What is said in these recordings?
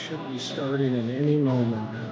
should be starting in any moment now.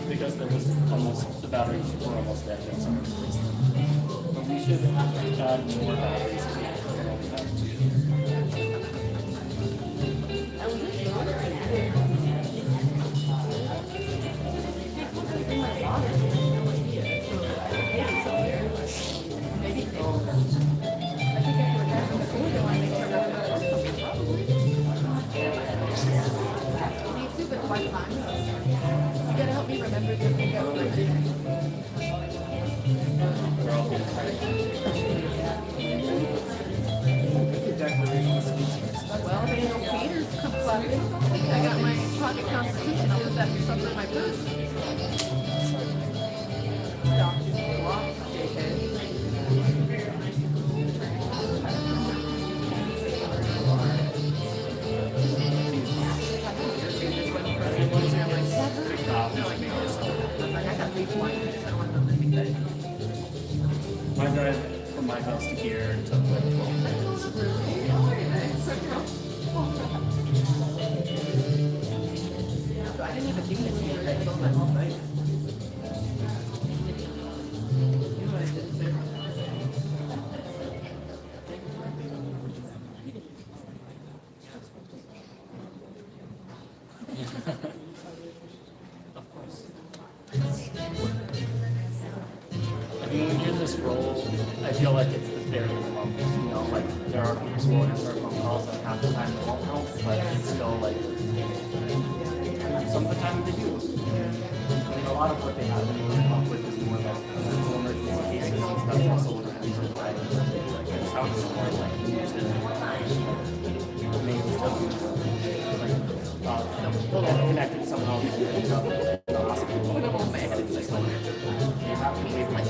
because there was almost, the batteries were almost dead and someone replaced them. But we should add more batteries to that too. You gotta help me remember to pick up the well, they know Peter's clubbing. I got my pocket Constitution. I'll put that stuff in my purse. Stop. Walk. My drive from my house to here took like 12 minutes. I didn't even think this here. Of course. I mean, when you're in this role, I feel like it's the bare minimum. You know, like there are people who will answer phone calls and half the time they won't help, but it's still like some of the time they do. I mean, a lot of what they have been coming up with is more like medical emergency cases and stuff. That's also what happens with like it sounds more like you to maybe connected somehow to the hospital. It's just like you have to leave my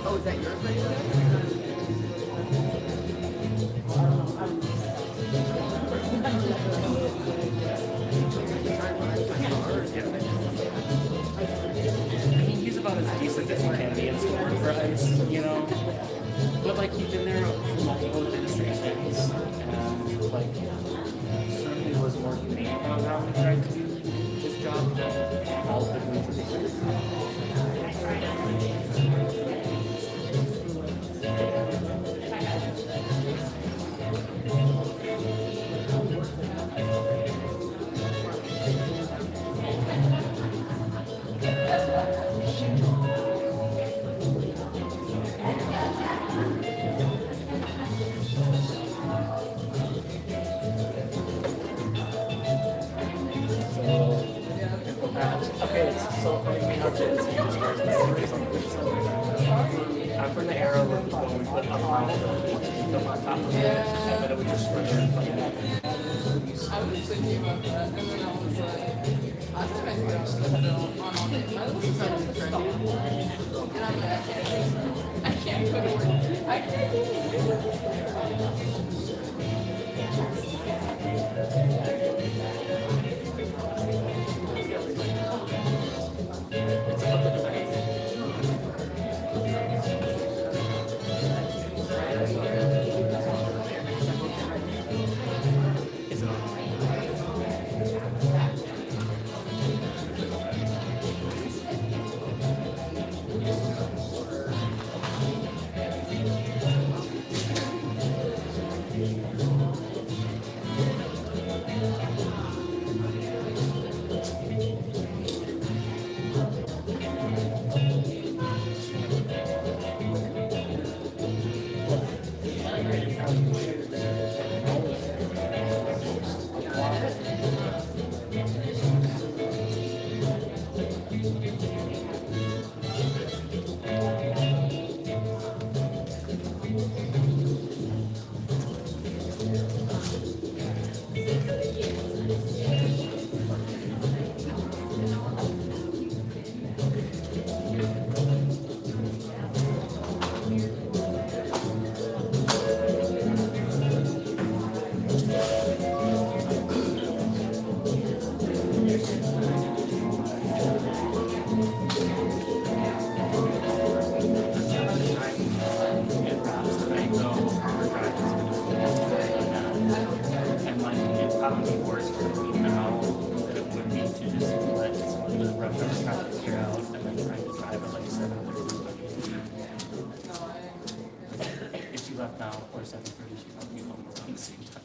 Oh, is that yours right there? I mean, he's about as decent as you can be in scoring for ice, you know? But, like, he's been there for multiple administrations, and, like, certainly was more humane about how he tried to do his job than all of the administrations. So funny me how kids use words and stories on the I'm from the era when we put a pile of them on top of it, and then it would just spread in front of it. I was thinking about that, and then I was like, I thought I was going to on it. My little son is trendy. And I'm like, I can't put a word. I can't. probably worse for me now than it would be to just let some of the rough stuff figure out and then try to drive it like 7:30. If she left now or 7:30, she'd probably be home around the same time.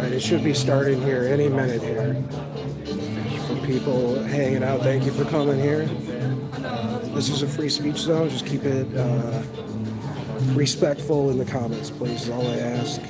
It should be starting here any minute here. For people hanging out, thank you for coming here. This is a free speech zone. Just keep it respectful in the comments, please, is all I ask.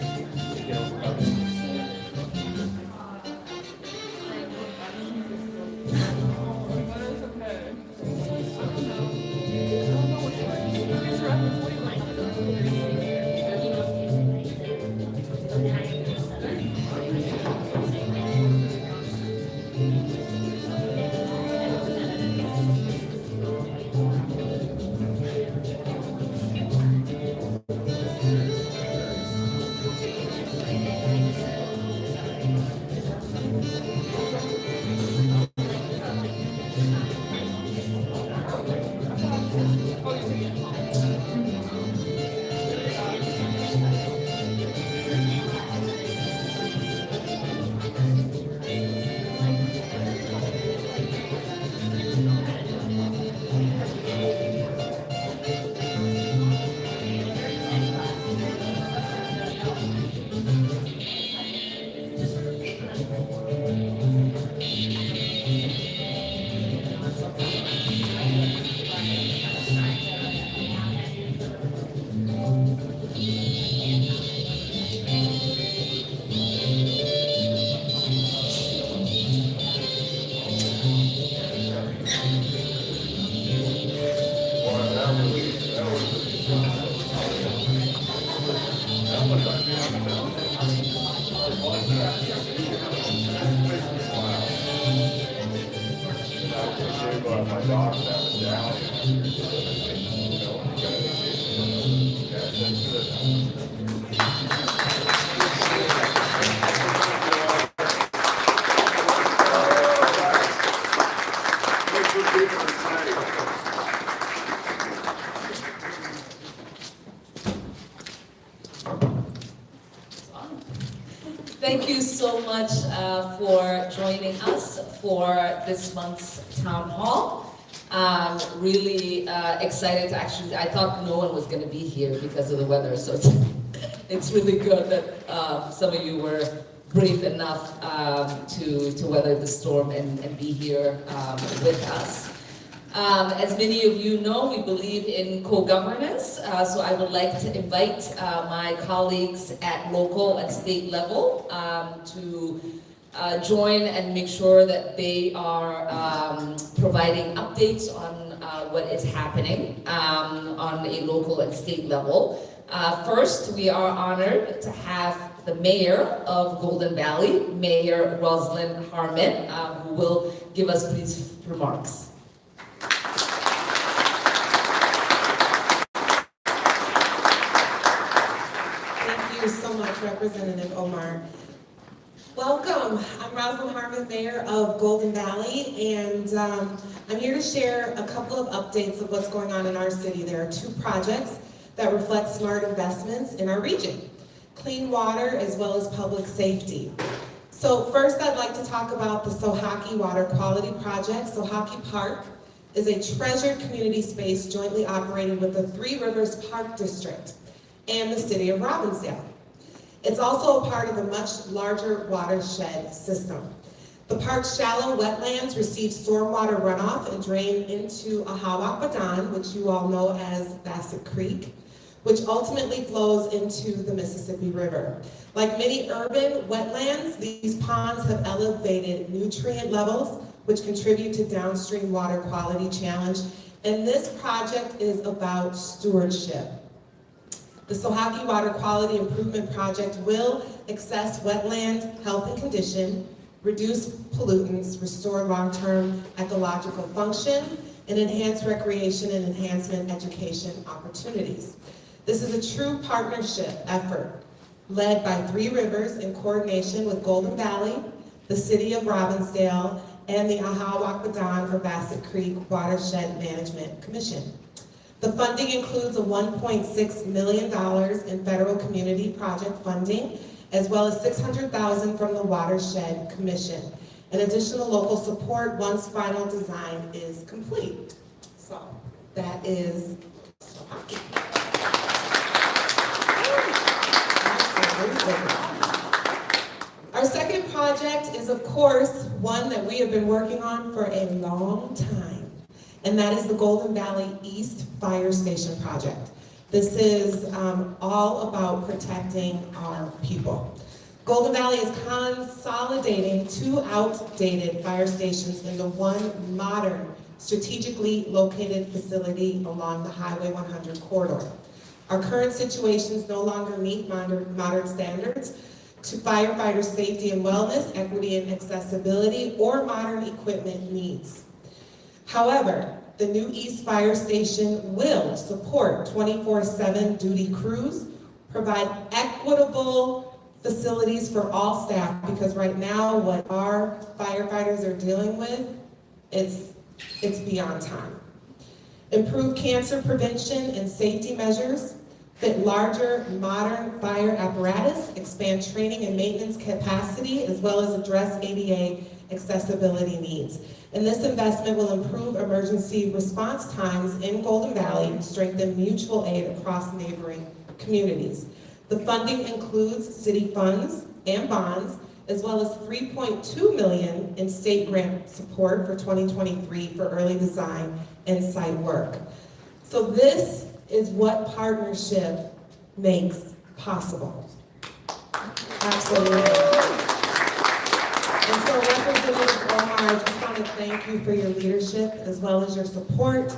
Thank you so much for joining us for this month's Town Hall. Really excited to actually, I thought no one was going to be here because of the weather, so it's really good that some of you were brave enough to weather the storm and be here with us. As many of you know, we believe in co-governance, so I would like to invite my colleagues at local and state level to join and make sure that they are providing updates on what is happening on a local and state level. First, we are honored to have the mayor of Golden Valley, Mayor Roslyn Harmon, who will give us brief remarks. Thank you so much, Representative Omar. Welcome. I'm Roslyn Harmon, Mayor of Golden Valley, and I'm here to share a couple of updates of what's going on in our city. There are two projects that reflect smart investments in our region: clean water as well as public safety. So first, I'd like to talk about the Sohaki Water Quality Project. Sohaki Park is a treasured community space jointly operated with the Three Rivers Park District and the City of Robbinsdale. It's also a part of a much larger watershed system. The park's shallow wetlands receive stormwater runoff and drain into Ahawakbadan, which you all know as Bassett Creek, which ultimately flows into the Mississippi River. Like many urban wetlands, these ponds have elevated nutrient levels, which contribute to downstream water quality challenge. And this project is about stewardship. The Sohaki Water Quality Improvement Project will assess wetland health and condition, reduce pollutants, restore long-term ecological function, and enhance recreation and enhancement education opportunities. This is a true partnership effort led by Three Rivers in coordination with Golden Valley, the City of Robbinsdale, and the Ahawakbadan or Bassett Creek Watershed Management Commission. The funding includes a $1.6 million in federal community project funding, as well as $600,000 from the Watershed Commission, and additional local support once final design is complete. So that is Sohaki. Our second project is, of course, one that we have been working on for a long time, and that is the Golden Valley East Fire Station project. This is all about protecting our people. Golden Valley is consolidating two outdated fire stations into one modern, strategically located facility along the Highway 100 corridor. Our current situations no longer meet modern standards to firefighter safety and wellness, equity and accessibility, or modern equipment needs. However, the new East Fire Station will support 24/7 duty crews, provide equitable facilities for all staff, because right now what our firefighters are dealing with, it's beyond time. Improve cancer prevention and safety measures, fit larger modern fire apparatus, expand training and maintenance capacity, as well as address ADA accessibility needs. And this investment will improve emergency response times in Golden Valley and strengthen mutual aid across neighboring communities. The funding includes city funds and bonds, as well as $3.2 million in state grant support for 2023 for early design and site work. So this is what partnership makes possible. Absolutely. And so Representative Omar, I just want to thank you for your leadership as well as your support,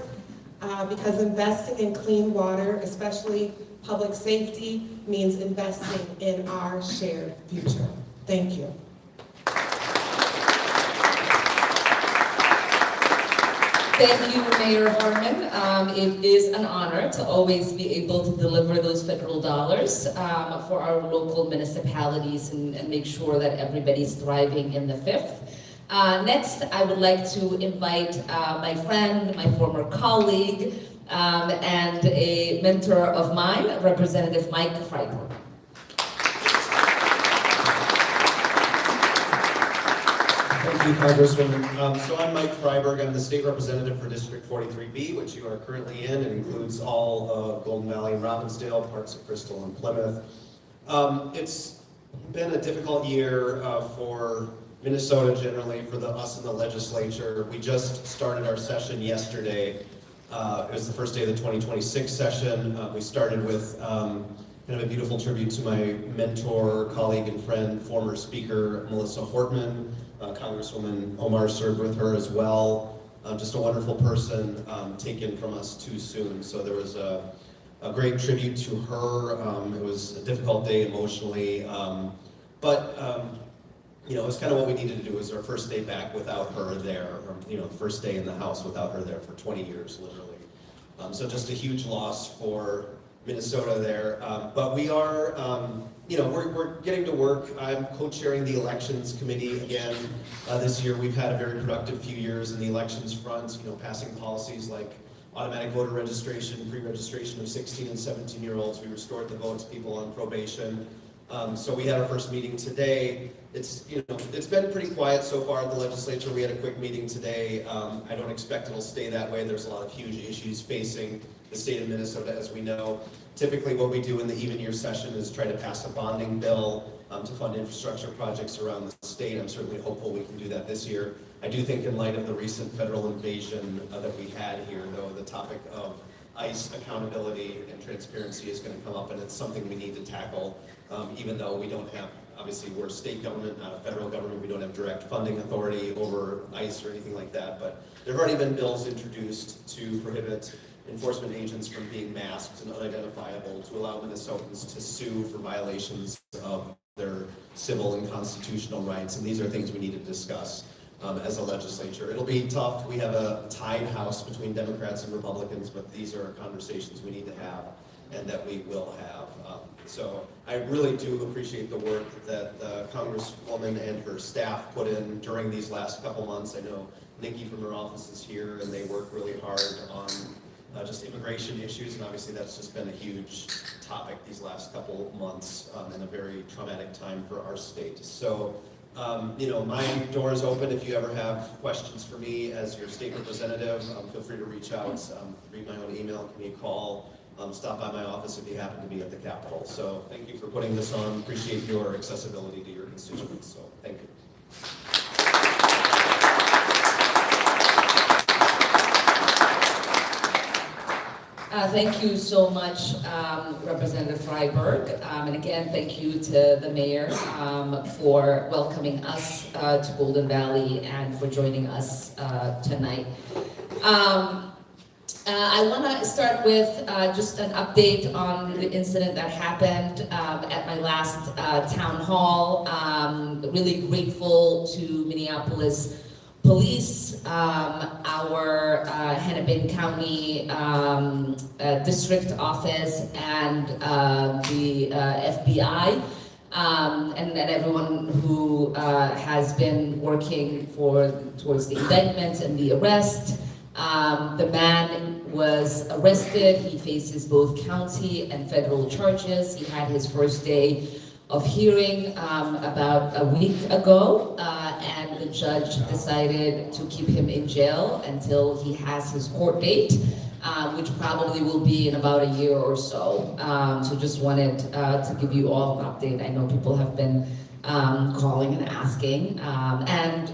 because investing in clean water, especially public safety, means investing in our shared future. Thank you. Thank you, Mayor Harmon. It is an honor to always be able to deliver those federal dollars for our local municipalities and make sure that everybody's thriving in the fifth. Next, I would like to invite my friend, my former colleague, and a mentor of mine, Representative Mike Freiberg. Thank you, Congresswoman. So I'm Mike Freiberg. I'm the state representative for District 43B, which you are currently in. It includes all of Golden Valley and Robbinsdale, parts of Crystal and Plymouth. It's been a difficult year for Minnesota generally, for us in the legislature. We just started our session yesterday. It was the first day of the 2026 session. We started with kind of a beautiful tribute to my mentor, colleague, and friend, former Speaker Melissa Hortman. Congresswoman Omar served with her as well. Just a wonderful person, taken from us too soon. So there was a great tribute to her. It was a difficult day emotionally, but you know, it was kind of what we needed to do. It was our first day back without her there, or, you know, the first day in the House without her there for 20 years, literally. So just a huge loss for Minnesota there. But we are, you know, we're getting to work. I'm co-chairing the elections committee again this year. We've had a very productive few years in the elections front, you know, passing policies like automatic voter registration, pre-registration of 16 and 17-year-olds. We restored the vote to people on probation. So we had our first meeting today. It's been pretty quiet so far at the legislature. We had a quick meeting today. I don't expect it'll stay that way. There's a lot of huge issues facing the state of Minnesota, as we know. Typically what we do in the even year session is try to pass a bonding bill to fund infrastructure projects around the state. I'm certainly hopeful we can do that this year. I do think in light of the recent federal invasion that we had here, though, the topic of ICE accountability and transparency is going to come up, and it's something we need to tackle, even though we don't have, obviously we're a state government, not a federal government, we don't have direct funding authority over ICE or anything like that, but there have already been bills introduced to prohibit enforcement agents from being masked and unidentifiable, to allow Minnesotans to sue for violations of their civil and constitutional rights, and these are things we need to discuss as a legislature. It'll be tough. We have a tied house between Democrats and Republicans, but these are conversations we need to have and that we will have. So I really do appreciate the work that the Congresswoman and her staff put in during these last couple months. I know Nikki from her office is here, and they work really hard on just immigration issues, and obviously that's just been a huge topic these last couple months and a very traumatic time for our state. So, my door is open. If you ever have questions for me as your state representative, feel free to reach out, read my own email, give me a call, stop by my office if you happen to be at the Capitol. So thank you for putting this on. Appreciate your accessibility to your constituents. So thank you. Thank you so much, Representative Freiberg. And again, thank you to the mayor for welcoming us to Golden Valley and for joining us tonight. I want to start with just an update on the incident that happened at my last town hall. Really grateful to Minneapolis Police, our Hennepin County District Office, and the FBI, and everyone who has been working towards the indictment and the arrest. The man was arrested. He faces both county and federal charges. He had his first day of hearing about a week ago, and the judge decided to keep him in jail until he has his court date, which probably will be in about a year or so. So just wanted to give you all an update. I know people have been calling and asking, and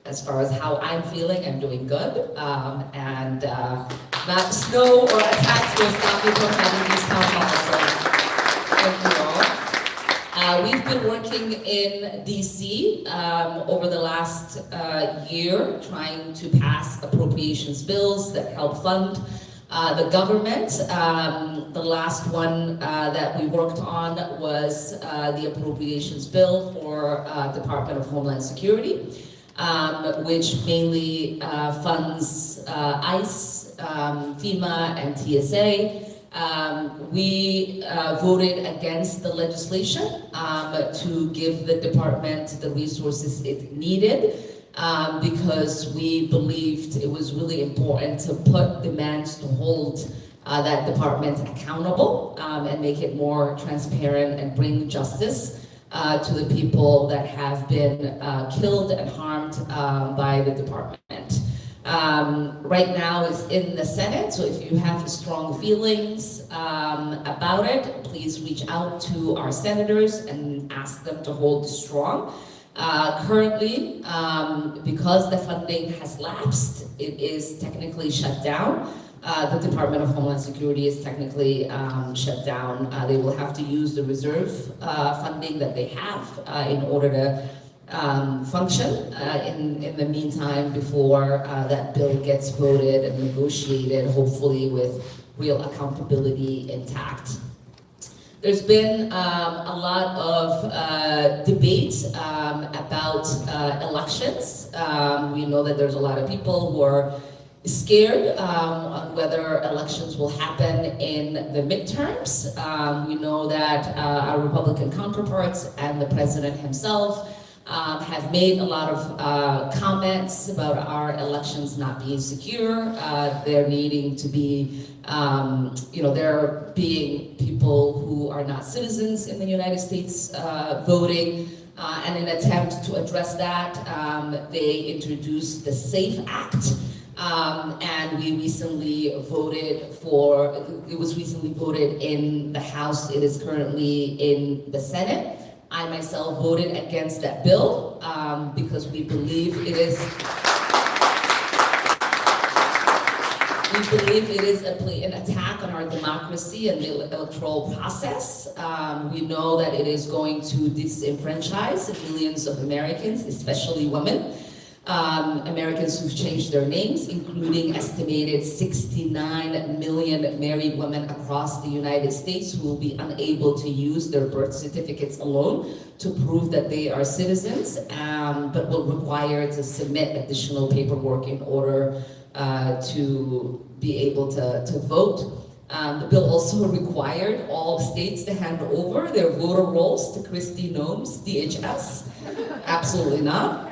as far as how I'm feeling, I'm doing good, and not snow or attacks will stop me from having these town halls. So thank you all. We've been working in DC over the last year, trying to pass appropriations bills that help fund the government. The last one that we worked on was the appropriations bill for Department of Homeland Security, which mainly funds ICE, FEMA, and TSA. We voted against the legislation to give the department the resources it needed because we believed it was really important to put demands to hold that department accountable and make it more transparent and bring justice to the people that have been killed and harmed by the department. Right now it's in the Senate, so if you have strong feelings about it, please reach out to our senators and ask them to hold strong. Currently, because the funding has lapsed, it is technically shut down. The Department of Homeland Security is technically shut down. They will have to use the reserve funding that they have in order to function in the meantime before that bill gets voted and negotiated, hopefully with real accountability intact. There's been a lot of debate about elections. We know that there's a lot of people who are scared on whether elections will happen in the midterms. We know that our Republican counterparts and the president himself have made a lot of comments about our elections not being secure. There needing to be, there being people people who are not citizens in the United States voting. And in an attempt to address that, they introduced the SAFE Act. And we recently voted for, it was recently voted in the House, it is currently in the Senate. I myself voted against that bill because we believe it is a blatant attack on our democracy and the electoral process. We know that it is going to disenfranchise millions of Americans, especially women. Americans who've changed their names, including estimated 69 million married women across the United States who will be unable to use their birth certificates alone to prove that they are citizens, but will require to submit additional paperwork in order to be able to vote. The bill also required all states to hand over their voter rolls to Kristi Noem's DHS. Absolutely not.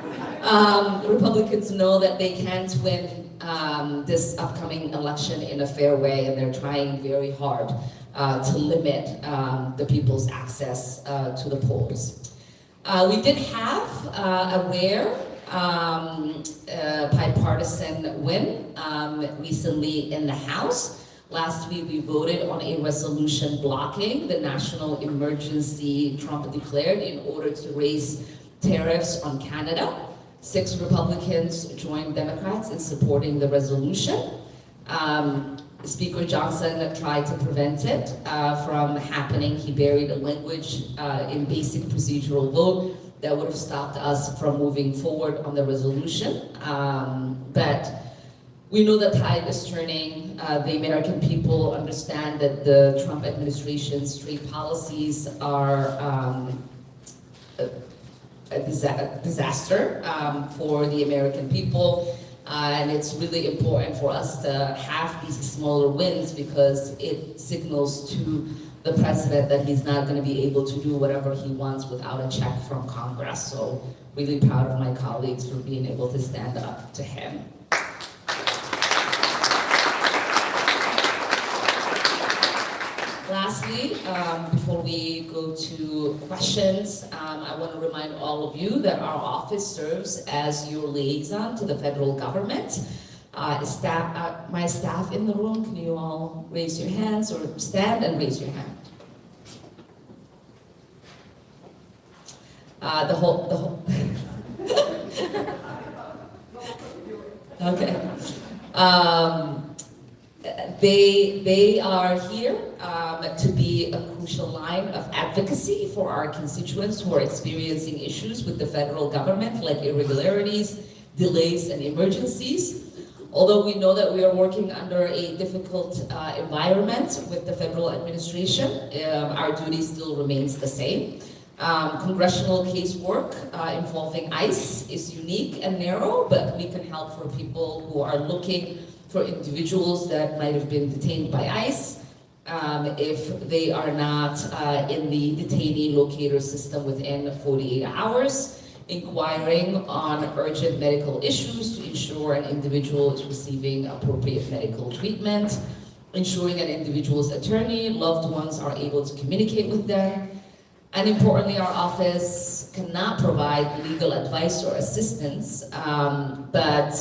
Republicans know that they can't win this upcoming election in a fair way, and they're trying very hard to limit the people's access to the polls. We did have a rare bipartisan win recently in the House. Last week we voted on a resolution blocking the national emergency Trump declared in order to raise tariffs on Canada. 6 Republicans joined Democrats in supporting the resolution. Speaker Johnson tried to prevent it from happening. He buried a language in basic procedural vote that would have stopped us from moving forward on the resolution. But we know that tide is turning. The American people understand that the Trump administration's trade policies are a disaster for the American people. And it's really important for us to have these smaller wins because it signals to the president that he's not going to be able to do whatever he wants without a check from Congress. So really proud of my colleagues for being able to stand up to him. Lastly, before we go to questions, I want to remind all of you that our office serves as your liaison to the federal government. My staff in the room, can you all raise your hands or stand and raise your hand? The whole. Okay. They are here to be a crucial line of advocacy for our constituents who are experiencing issues with the federal government, like irregularities, delays, and emergencies. Although we know that we are working under a difficult environment with the federal administration, our duty still remains the same. Congressional casework involving ICE is unique and narrow, but we can help for people who are looking for individuals that might have been detained by ICE if they are not in the detainee locator system within 48 hours, inquiring on urgent medical issues to ensure an individual is receiving appropriate medical treatment, ensuring an individual's attorney, loved ones are able to communicate with them. And importantly, our office cannot provide legal advice or assistance, but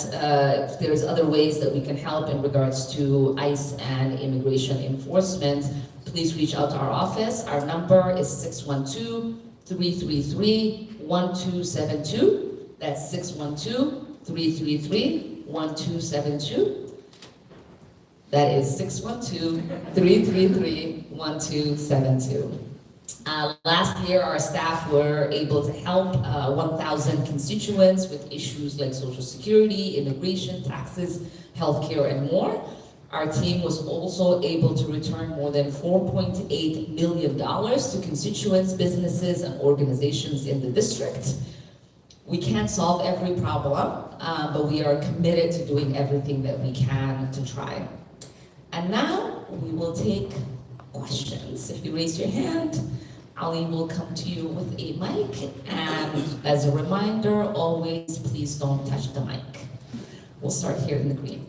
if there's other ways that we can help in regards to ICE and immigration enforcement, please reach out to our office. Our number is 612-333-1272. That's 612-333-1272. That is 612-333-1272. Last year, our staff were able to help 1,000 constituents with issues like Social Security, immigration, taxes, healthcare, and more. Our team was also able to return more than $4.8 million to constituents, businesses, and organizations in the district. We can't solve every problem, but we are committed to doing everything that we can to try. And now we will take questions. If you raise your hand, Ali will come to you with a mic, and as a reminder, always please don't touch the mic. We'll start here in the green.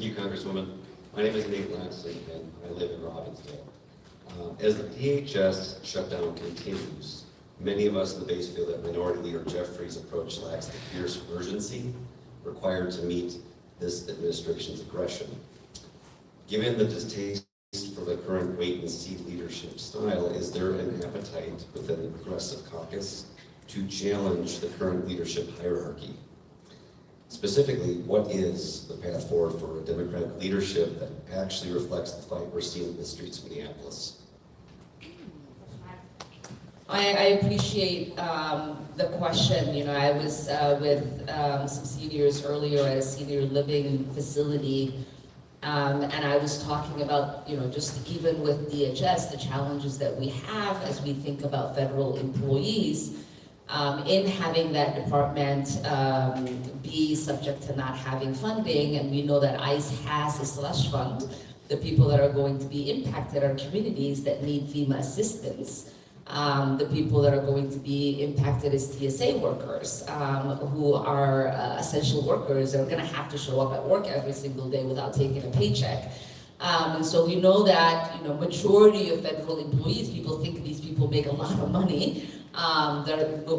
you, Congresswoman. My name is Nate Lansing, and I live in Robbinsdale. As the DHS shutdown continues, many of us in the base feel that Minority Leader Jeffries' approach lacks the fierce urgency required to meet this administration's aggression. Given the distaste for the current wait-and-see leadership style, is there an appetite within the Progressive Caucus to challenge the current leadership hierarchy? Specifically, what is the path forward for a Democratic leadership that actually reflects the fight we're seeing in the streets of Minneapolis? I appreciate the question. You know, I was with some seniors earlier at a senior living facility, and I was talking about, you know, just even with DHS, the challenges that we have as we think about federal employees in having that department be subject to not having funding, and we know that ICE has a slush fund. The people that are going to be impacted are communities that need FEMA assistance. The people that are going to be impacted is TSA workers who are essential workers are going to have to show up at work every single day without taking a paycheck. And so we know that, you know, majority of federal employees, people think these people make a lot of money.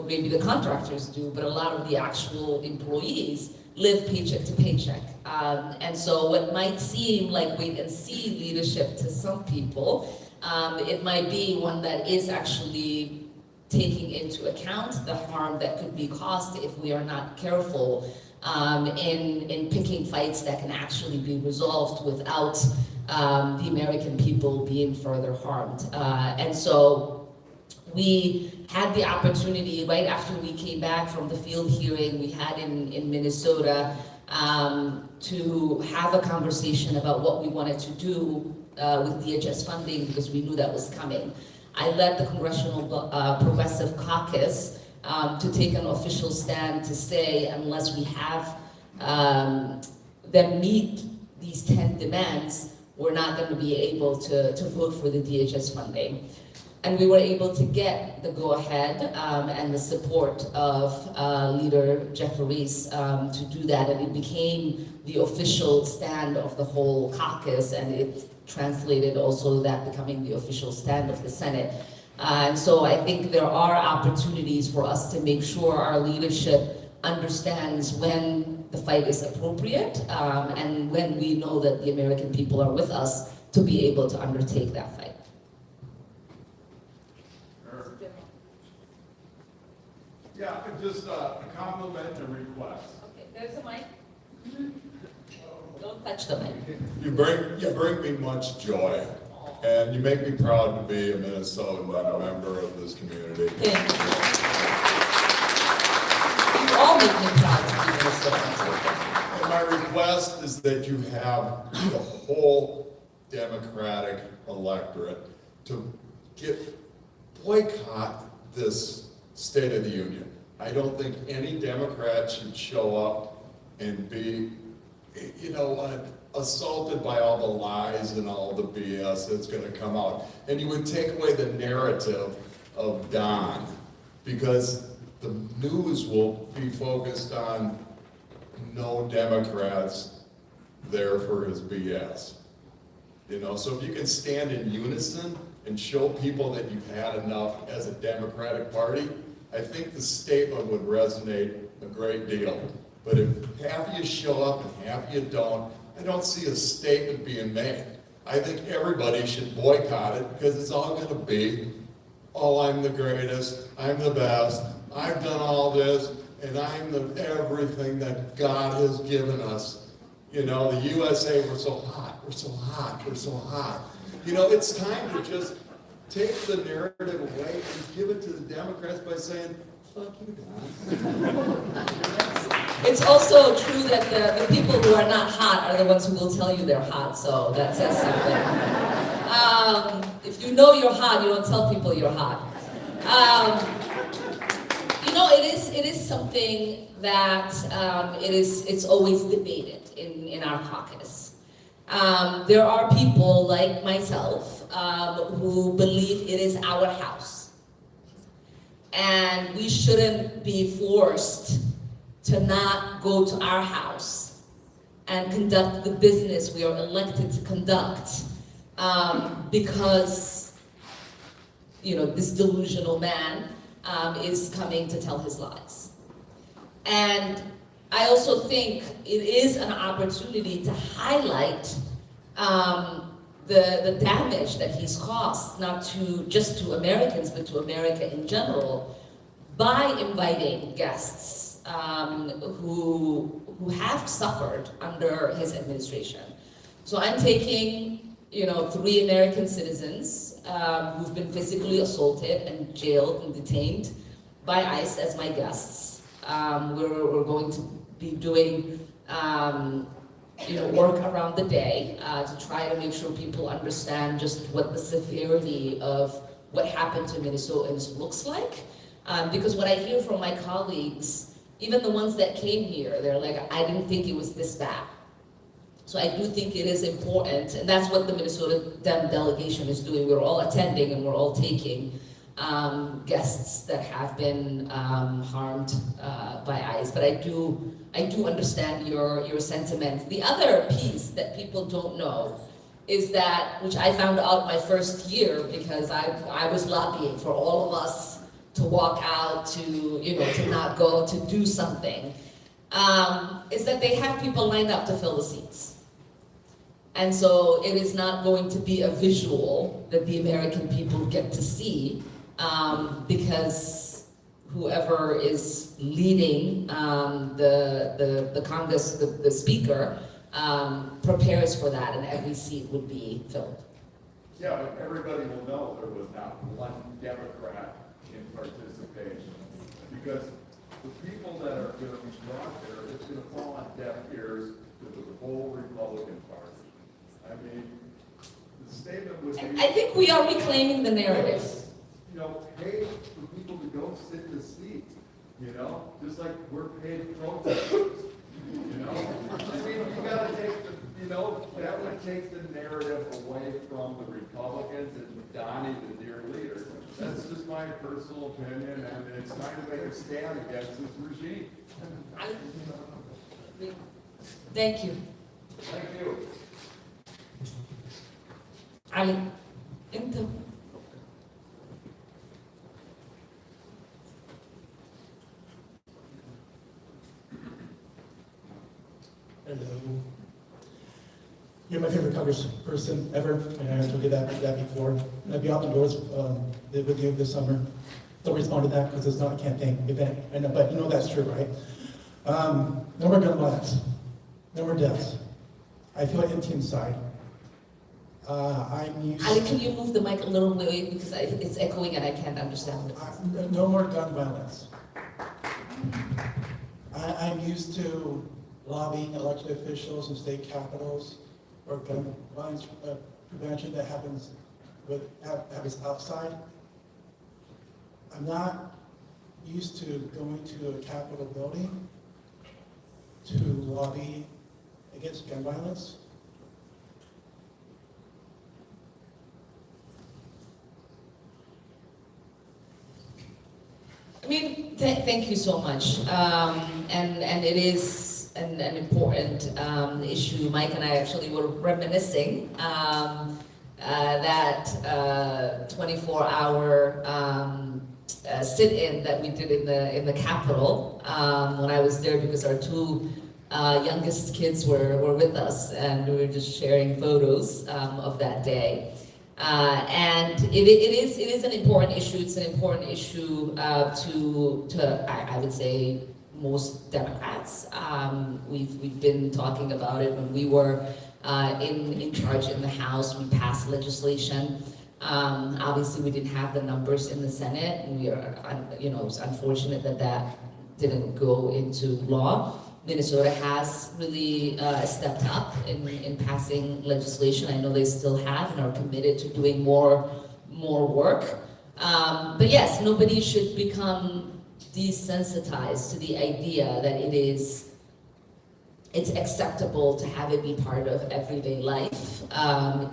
Maybe the contractors do, but a lot of the actual employees live paycheck to paycheck. And so what might seem like wait and see leadership to some people, it might be one that is actually taking into account the harm that could be caused if we are not careful in picking fights that can actually be resolved without the American people being further harmed. And so we had the opportunity right after we came back from the field hearing we had in Minnesota to have a conversation about what we wanted to do with DHS funding, because we knew that was coming. I led the Congressional Progressive Caucus to take an official stand to say, unless we have them meet these 10 demands, we're not going to be able to vote for the DHS funding. And we were able to get the go-ahead and the support of Leader Jeffries to do that, and it became the official stand of the whole caucus, and it translated also that becoming the official stand of the Senate. And so I think there are opportunities for us to make sure our leadership understands when the fight is appropriate and when we know that the American people are with us to be able to undertake that fight. Yeah, just a compliment and request. Okay, there's a mic. Don't touch the mic. You bring me much joy, and you make me proud to be a Minnesotan and a member of this community. Thank you. You all make me proud to be Minnesotans. And my request is that you have the whole Democratic electorate to boycott this State of the Union. I don't think any Democrat should show up and be, you know, assaulted by all the lies and all the BS that's going to come out. And you would take away the narrative of Don, because the news will be focused on no Democrats there for his BS. You know, so if you can stand in unison and show people that you've had enough as a Democratic Party, I think the statement would resonate a great deal. But if half of you show up and half of you don't, I don't see a statement being made. I think everybody should boycott it, because it's all going to be, oh, I'm the greatest, I'm the best, I've done all this, and I'm the everything that God has given us. You know, the USA, we're so hot, we're so hot, we're so hot. You know, it's time to just take the narrative away and give it to the Democrats by saying, fuck you, Don. It's also true that the people who are not hot are the ones who will tell you they're hot, so that says something. If you know you're hot, you don't tell people you're hot. You know, it is something that it's always debated in our caucus. There are people like myself who believe it is our house, and we shouldn't be forced to not go to our house and conduct the business we are elected to conduct, because, you know, this delusional man is coming to tell his lies. And I also think it is an opportunity to highlight the damage that he's caused, not to just to Americans, but to America in general, by inviting guests who have suffered under his administration. So I'm taking, you know, 3 American citizens who've been physically assaulted and jailed and detained by ICE as my guests. We're going to be doing you know, work around the day to try to make sure people understand just what the severity of what happened to Minnesotans looks like. Because what I hear from my colleagues, even the ones that came here, they're like, I didn't think it was this bad. So I do think it is important, and that's what the Minnesota Dem delegation is doing. We're all attending and we're all taking guests that have been harmed by ICE. But I do understand your sentiment. The other piece that people don't know is that, which I found out my first year because I was lobbying for all of us to walk out, to, you know, to not go, to do something, is that they have people lined up to fill the seats. And so it is not going to be a visual that the American people get to see, because whoever is leading the Congress, the speaker, prepares for that, and every seat would be filled. Yeah, but everybody will know there was not one Democrat in participation, because the people that are going to be brought there, it's going to fall on deaf ears to the whole Republican Party. I mean, the statement would be... I think we are reclaiming the narrative. You know, pay for people to go sit in the seats, you know, just like we're paid protesters, you know? I mean, you gotta take the, you know, that would take the narrative away from the Republicans and Donnie, the dear leader. That's just my personal opinion, and it's time to make a stand against this regime. Thank you. Thank you. Ali, انت Hello. You're my favorite congressperson ever, and I told you that before. And I'll be out the doors with you this summer. Don't respond to that because it's not a campaign event. I know, but you know that's true, right? No more gun violence. No more deaths. I feel empty inside. I'm used. Ali, can you move the mic a little way because it's echoing and I can't understand it. No more gun violence. I'm used to lobbying elected officials in state capitals or gun violence prevention that happens outside. I'm not used to going to a Capitol building to lobby against gun violence. I mean, thank you so much. And it is an important issue. Mike and I actually were reminiscing that 24-hour sit-in that we did in the Capitol when I was there, because our 2 youngest kids were with us, and we were just sharing photos of that day. And it is an important issue. It's an important issue to I would say most Democrats. We've been talking about it when we were in charge in the House. We passed legislation. Obviously, we didn't have the numbers in the Senate, and we are, you know, it's unfortunate that didn't go into law. Minnesota has really stepped up in passing legislation. I know they still have and are committed to doing more work. But yes, nobody should become desensitized to the idea that it's acceptable to have it be part of everyday life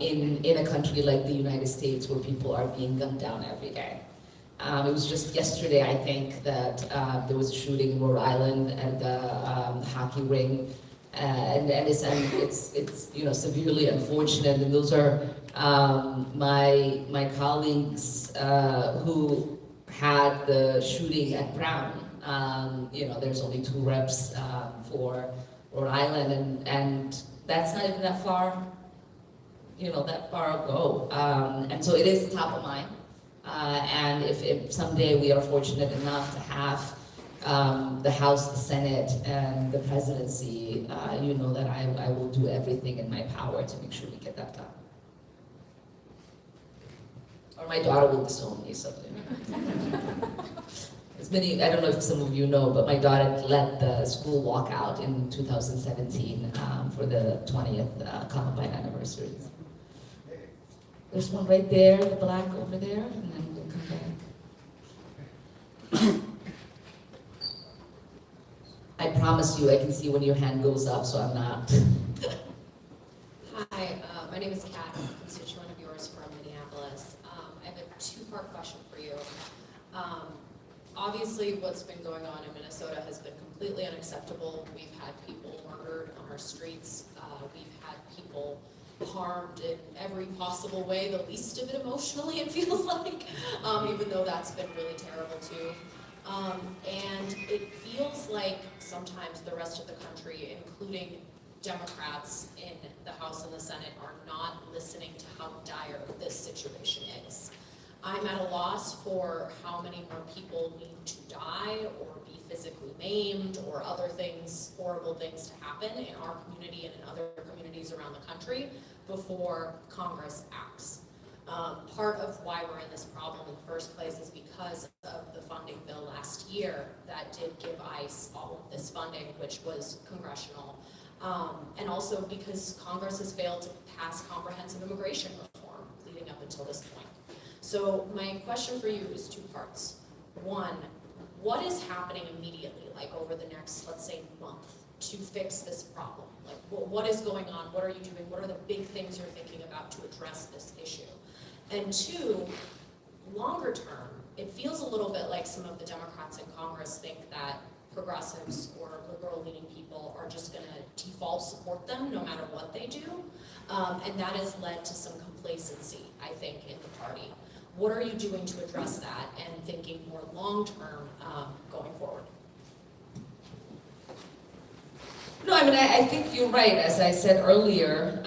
in a country like the United States, where people are being gunned down every day. It was just yesterday, I think, that there was a shooting in Rhode Island at the hockey ring, it's you know, severely unfortunate. And those are my colleagues who had the shooting at Brown. You know, there's only 2 reps for Rhode Island, and that's not even that far, you know, that far ago. And so it is top of mind. And if someday we are fortunate enough to have the House, the Senate, and the presidency, you know that I will do everything in my power to make sure we get that done. Or my daughter will disown me someday. As many, I don't know if some of you know, but my daughter led the school walkout in 2017 for the 20th Columbine anniversary. There's one right there, the black over there, and then we'll come back. I promise you, I can see when your hand goes up, so I'm not. Hi, my name is Kat, I'm a constituent of yours from Minneapolis. I have a 2-part question for you. Obviously, what's been going on in Minnesota has been completely unacceptable. We've had people murdered on our streets. We've had people harmed in every possible way, the least of it emotionally, it feels like, even though that's been really terrible too. And it feels like sometimes the rest of the country, including Democrats in the House and the Senate, are not listening to how dire this situation is. I'm at a loss for how many more people need to die or be physically maimed or other things, horrible things to happen in our community and in other communities around the country before Congress acts. Part of why we're in this problem in the first place is because of the funding bill last year that did give ICE all of this funding, which was congressional, and also because Congress has failed to pass comprehensive immigration reform leading up until this point. So my question for you is 2 parts. 1, what is happening immediately, like over the next, let's say, month, to fix this problem? Like, what is going on? What are you doing? What are the big things you're thinking about to address this issue? And 2, longer term, it feels a little bit like some of the Democrats in Congress think that progressives or liberal-leaning people are just going to default support them no matter what they do. And that has led to some complacency, I think, in the party. What are you doing to address that and thinking more long-term going forward? No, I mean, I think you're right. As I said earlier,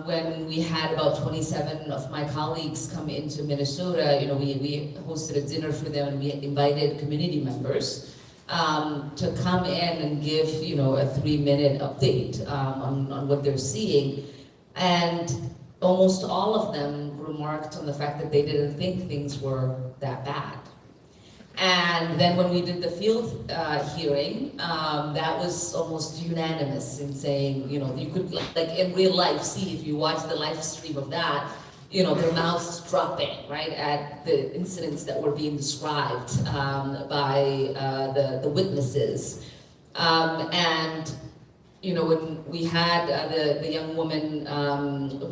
when we had about 27 of my colleagues come into Minnesota, you know, we hosted a dinner for them and we invited community members to come in and give, you know, a 3-minute update on what they're seeing. And almost all of them remarked on the fact that they didn't think things were that bad. And then when we did the field hearing, that was almost unanimous in saying, you know, you could, like in real life, see if you watch the live stream of that, you know, their mouths dropping, right, at the incidents that were being described by the witnesses. And, you know, when we had the young woman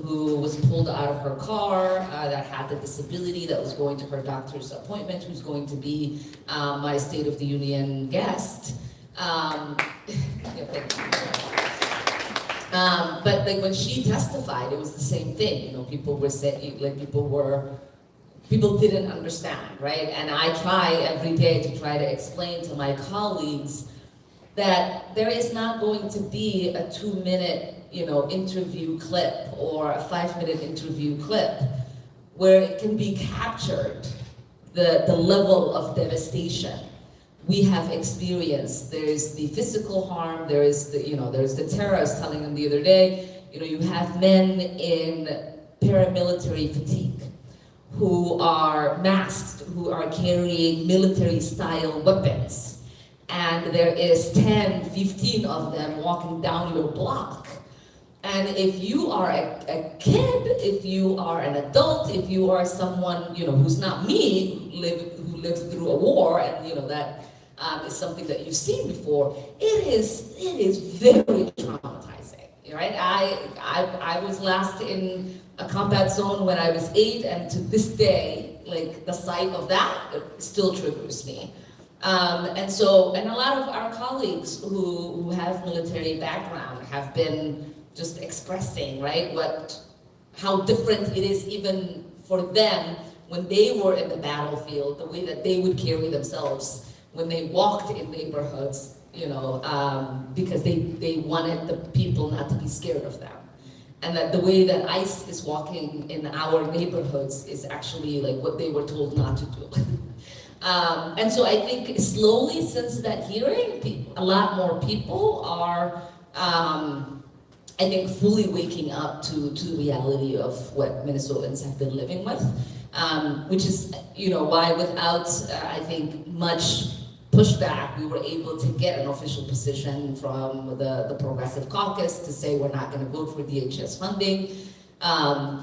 who was pulled out of her car, that had the disability, that was going to her doctor's appointment, who's going to be my State of the Union guest. But like when she testified, it was the same thing. You know, people were saying, like people didn't understand, right? And I try every day to try to explain to my colleagues that there is not going to be a 2-minute, you know, interview clip or a 5-minute interview clip where it can be captured the level of devastation we have experienced. There's the physical harm, there's the terror. I was telling them the other day, you know, you have men in paramilitary fatigue who are masked, who are carrying military-style weapons. And there is 10, 15 of them walking down your block. And if you are a kid, if you are an adult, if you are someone, you know, who's not me, who lived through a war, and you know that is something that you've seen before, it is very traumatizing, right? I was last in a combat zone when I was 8, and to this day, like the sight of that still triggers me. And a lot of our colleagues who have military background have been just expressing, right, how different it is even for them when they were in the battlefield, the way that they would carry themselves when they walked in neighborhoods, because they wanted the people not to be scared of them. And that the way that ICE is walking in our neighborhoods is actually like what they were told not to do. And so I think slowly since that hearing, a lot more people are, I think, fully waking up to the reality of what Minnesotans have been living with, which is, why without, I think, much pushback, we were able to get an official position from the Progressive Caucus to say we're not going to vote for DHS funding.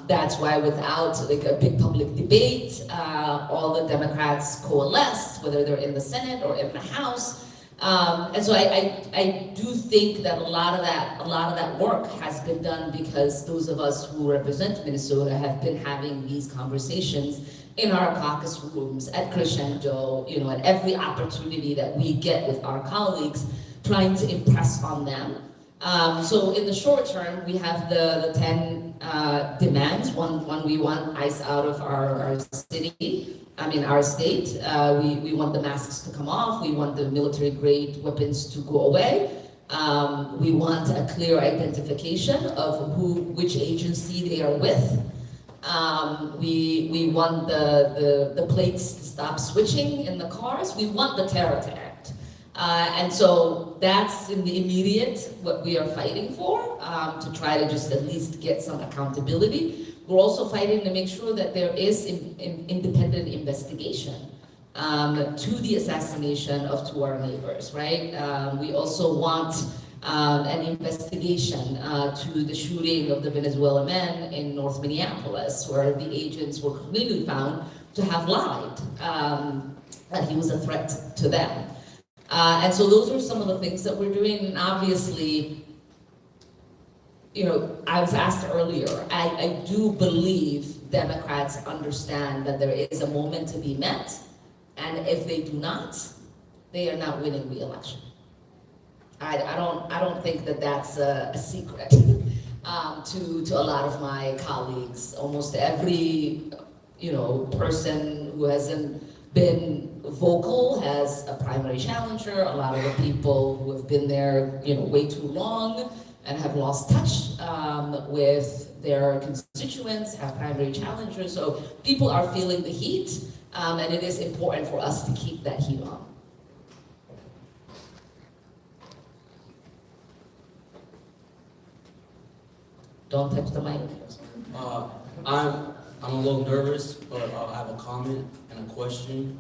That's why without like a big public debate, all the Democrats coalesced, whether they're in the Senate or in the House. And so I do think that a lot of that work has been done because those of us who represent Minnesota have been having these conversations in our caucus rooms, at Crescendo, at every opportunity that we get with our colleagues, trying to impress on them. So in the short term, we have the 10 demands. One, we want ICE out of our state. We want the masks to come off. We want the military-grade weapons to go away. We want a clear identification of which agency they are with. We want the plates to stop switching in the cars. We want the terror to end. And so that's in the immediate what we are fighting for, to try to just at least get some accountability. We're also fighting to make sure that there is independent investigation to the assassination of two of our neighbors, right? We also want an investigation to the shooting of the Venezuelan man in North Minneapolis, where the agents were clearly found to have lied, that he was a threat to them. And so those are some of the things that we're doing. And obviously, I was asked earlier, I do believe Democrats understand that there is a moment to be met, and if they do not, they are not winning re-election. I don't think that that's a secret to a lot of my colleagues. Almost every person who hasn't been vocal has a primary challenger. A lot of the people who have been there way too long and have lost touch with their constituents have primary challengers. So people are feeling the heat, and it is important for us to keep that heat on. Don't touch the mic. I'm a little nervous, but I have a comment and a question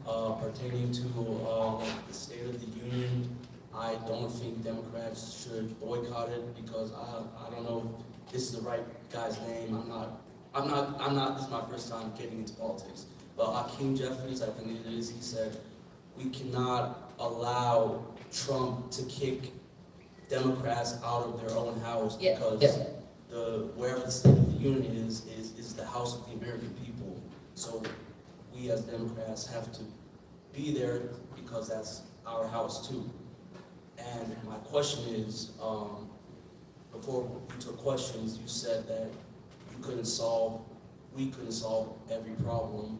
pertaining to the State of the Union. I don't think Democrats should boycott it because I don't know if this is the right guy's name. I'm not. This is my first time getting into politics. But Hakeem Jeffries, I think it is. He said we cannot allow Trump to kick Democrats out of their own house because wherever the State of the Union is the house of the American people. So we as Democrats have to be there because that's our house too. And my question is, before you took questions, you said that we couldn't solve every problem.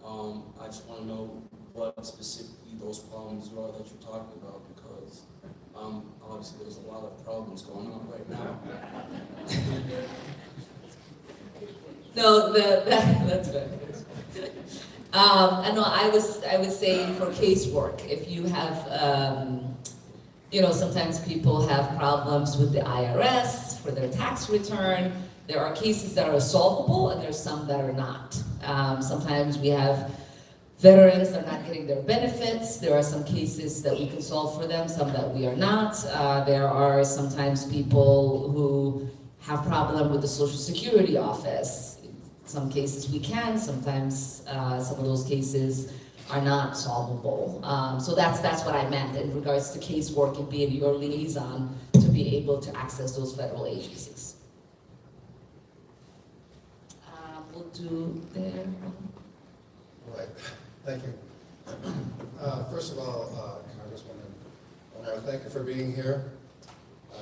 I just want to know what specifically those problems are that you're talking about, because obviously there's a lot of problems going on right now. No, that's right. I know I was saying for casework, if you have, sometimes people have problems with the IRS for their tax return. There are cases that are solvable and there's some that are not. Sometimes we have veterans that are not getting their benefits. There are some cases that we can solve for them, some that we are not. There are sometimes people who have problem with the Social Security office. Some cases we can, sometimes some of those cases are not solvable. So that's what I meant in regards to casework and being your liaison to be able to access those federal agencies. We'll do there. Right, thank you. First of all, Congresswoman Omar, thank you for being here.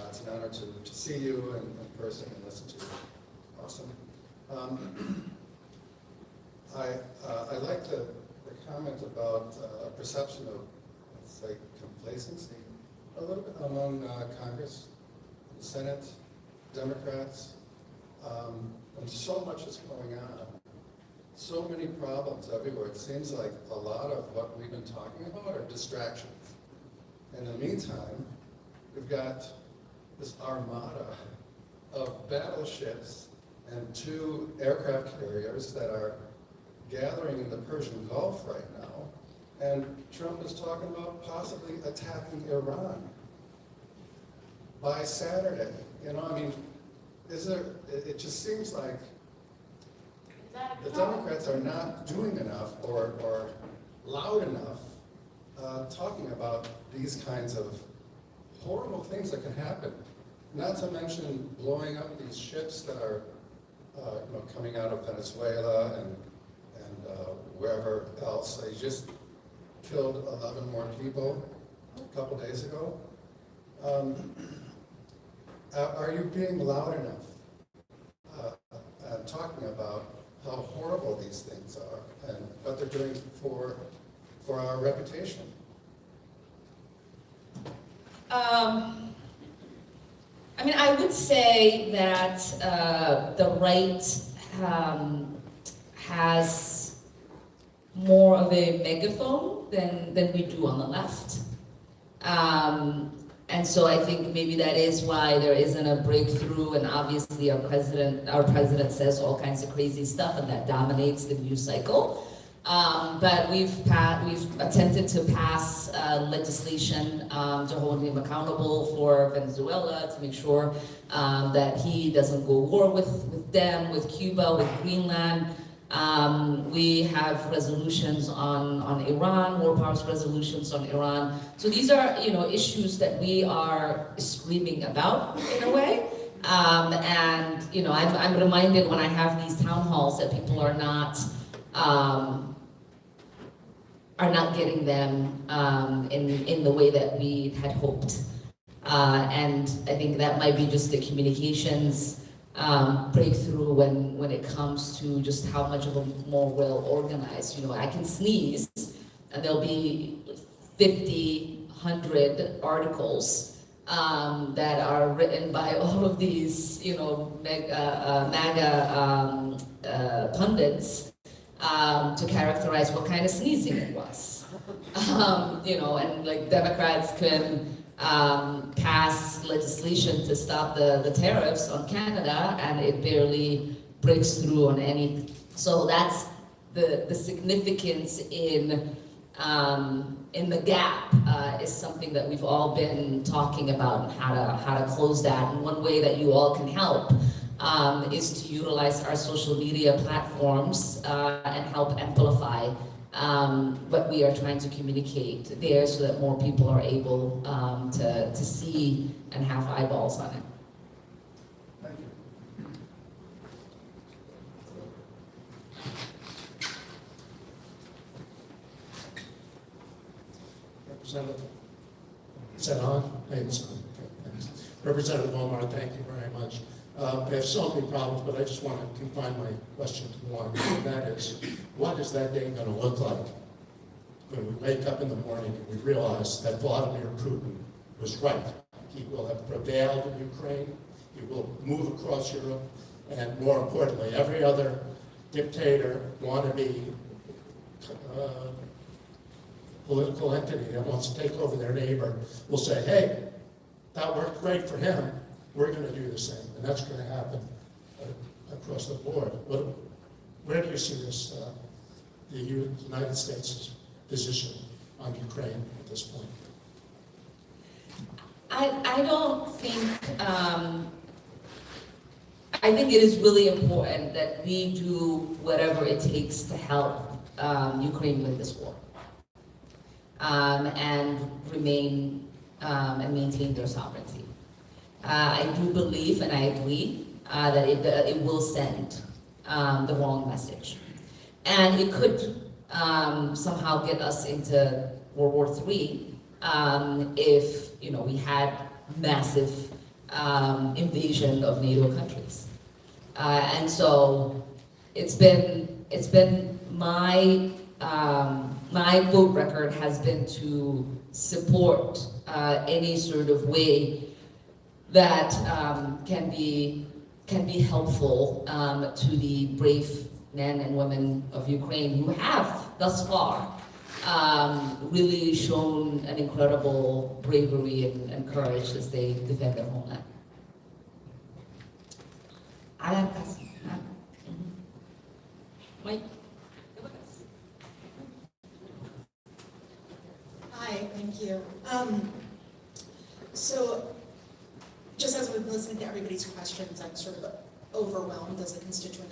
It's an honor to see you in person and listen to you. Awesome. I like the comment about a perception of, let's say, complacency a little bit among Congress, the Senate, Democrats. And so much is going on. So many problems everywhere. It seems like a lot of what we've been talking about are distractions. In the meantime, we've got this armada of battleships and 2 aircraft carriers that are gathering in the Persian Gulf right now. And Trump is talking about possibly attacking Iran by Saturday. You know, I mean, it just seems like the Democrats are not doing enough or loud enough talking about these kinds of horrible things that can happen. Not to mention blowing up these ships that are coming out of Venezuela and wherever else. They just killed 11 more people a couple days ago. Are you being loud enough talking about how horrible these things are and what they're doing for our reputation? I mean, I would say that the right has more of a megaphone than we do on the left. And so I think maybe that is why there isn't a breakthrough, and obviously our president says all kinds of crazy stuff, and that dominates the news cycle. But we've attempted to pass legislation to hold him accountable for Venezuela, to make sure that he doesn't go war with them, with Cuba, with Greenland. We have resolutions on Iran, war powers resolutions on Iran. So these are, issues that we are screaming about in a way. And I'm reminded when I have these town halls that people are not getting them in the way that we had hoped. And I think that might be just the communications breakthrough when it comes to just how much of a more well organized. I can sneeze and there'll be 50, 100 articles that are written by all of these, MAGA pundits to characterize what kind of sneezing it was. And like Democrats can pass legislation to stop the tariffs on Canada, and it barely breaks through on any. So that's the significance in the gap is something that we've all been talking about, and how to close that. And one way that you all can help is to utilize our social media platforms and help amplify what we are trying to communicate there, so that more people are able to see and have eyeballs on it. Thank you. Representative, is that on? Hey, it's on. Okay, thanks. Representative Omar, thank you very much. We have so many problems, but I just want to confine my question to one, and that is, what is that day going to look like when we wake up in the morning and we realize that Vladimir Putin was right? He will have prevailed in Ukraine, he will move across Europe, and more importantly, every other dictator, wannabe, political entity that wants to take over their neighbor will say, hey, that worked great for him, we're going to do the same, and that's going to happen across the board. Where do you see this, the United States' position on Ukraine at this point? I don't think, I think it is really important that we do whatever it takes to help Ukraine win this war, and remain and maintain their sovereignty. I do believe, and I agree, that it will send the wrong message. And it could somehow get us into World War III if we had massive invasion of NATO countries. And so it's been my vote record has been to support any sort of way that can be helpful to the brave men and women of Ukraine who have thus far really shown an incredible bravery and courage as they defend their homeland. Mike? Hi, thank you. So, just as we've listened to everybody's questions, I'm sort of overwhelmed as a constituent,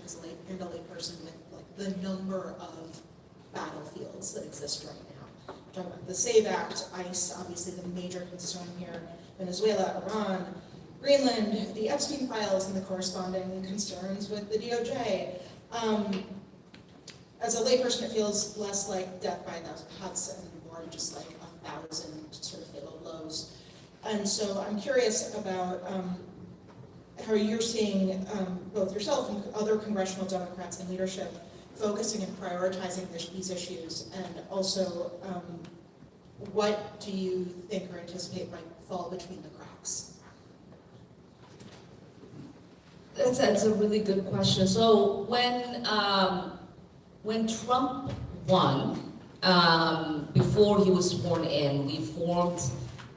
and a layperson with like the number of battlefields that exist right now. We're talking about the SAVE Act, ICE, obviously the major concern here, Venezuela, Iran, Greenland, the Epstein files, and the corresponding concerns with the DOJ. As a layperson, it feels less like death by a thousand cuts and more just like 1,000 sort of fatal blows. And so I'm curious about how you're seeing both yourself and other congressional Democrats in leadership focusing and prioritizing these issues, and also what do you think or anticipate might fall between the cracks? That's a really good question. So when Trump won, before he was sworn in, we formed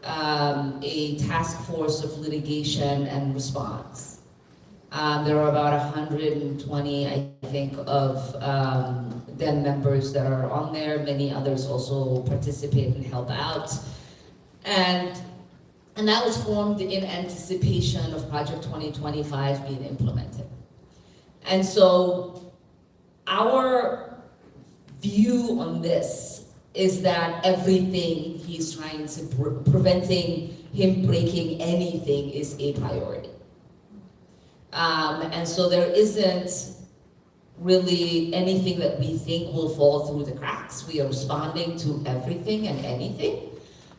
a task force of litigation and response. There are about 120, I think, of them members that are on there. Many others also participate and help out. And that was formed in anticipation of Project 2025 being implemented. And so our view on this is that everything he's trying to, preventing him breaking anything is a priority. And so there isn't really anything that we think will fall through the cracks. We are responding to everything and anything.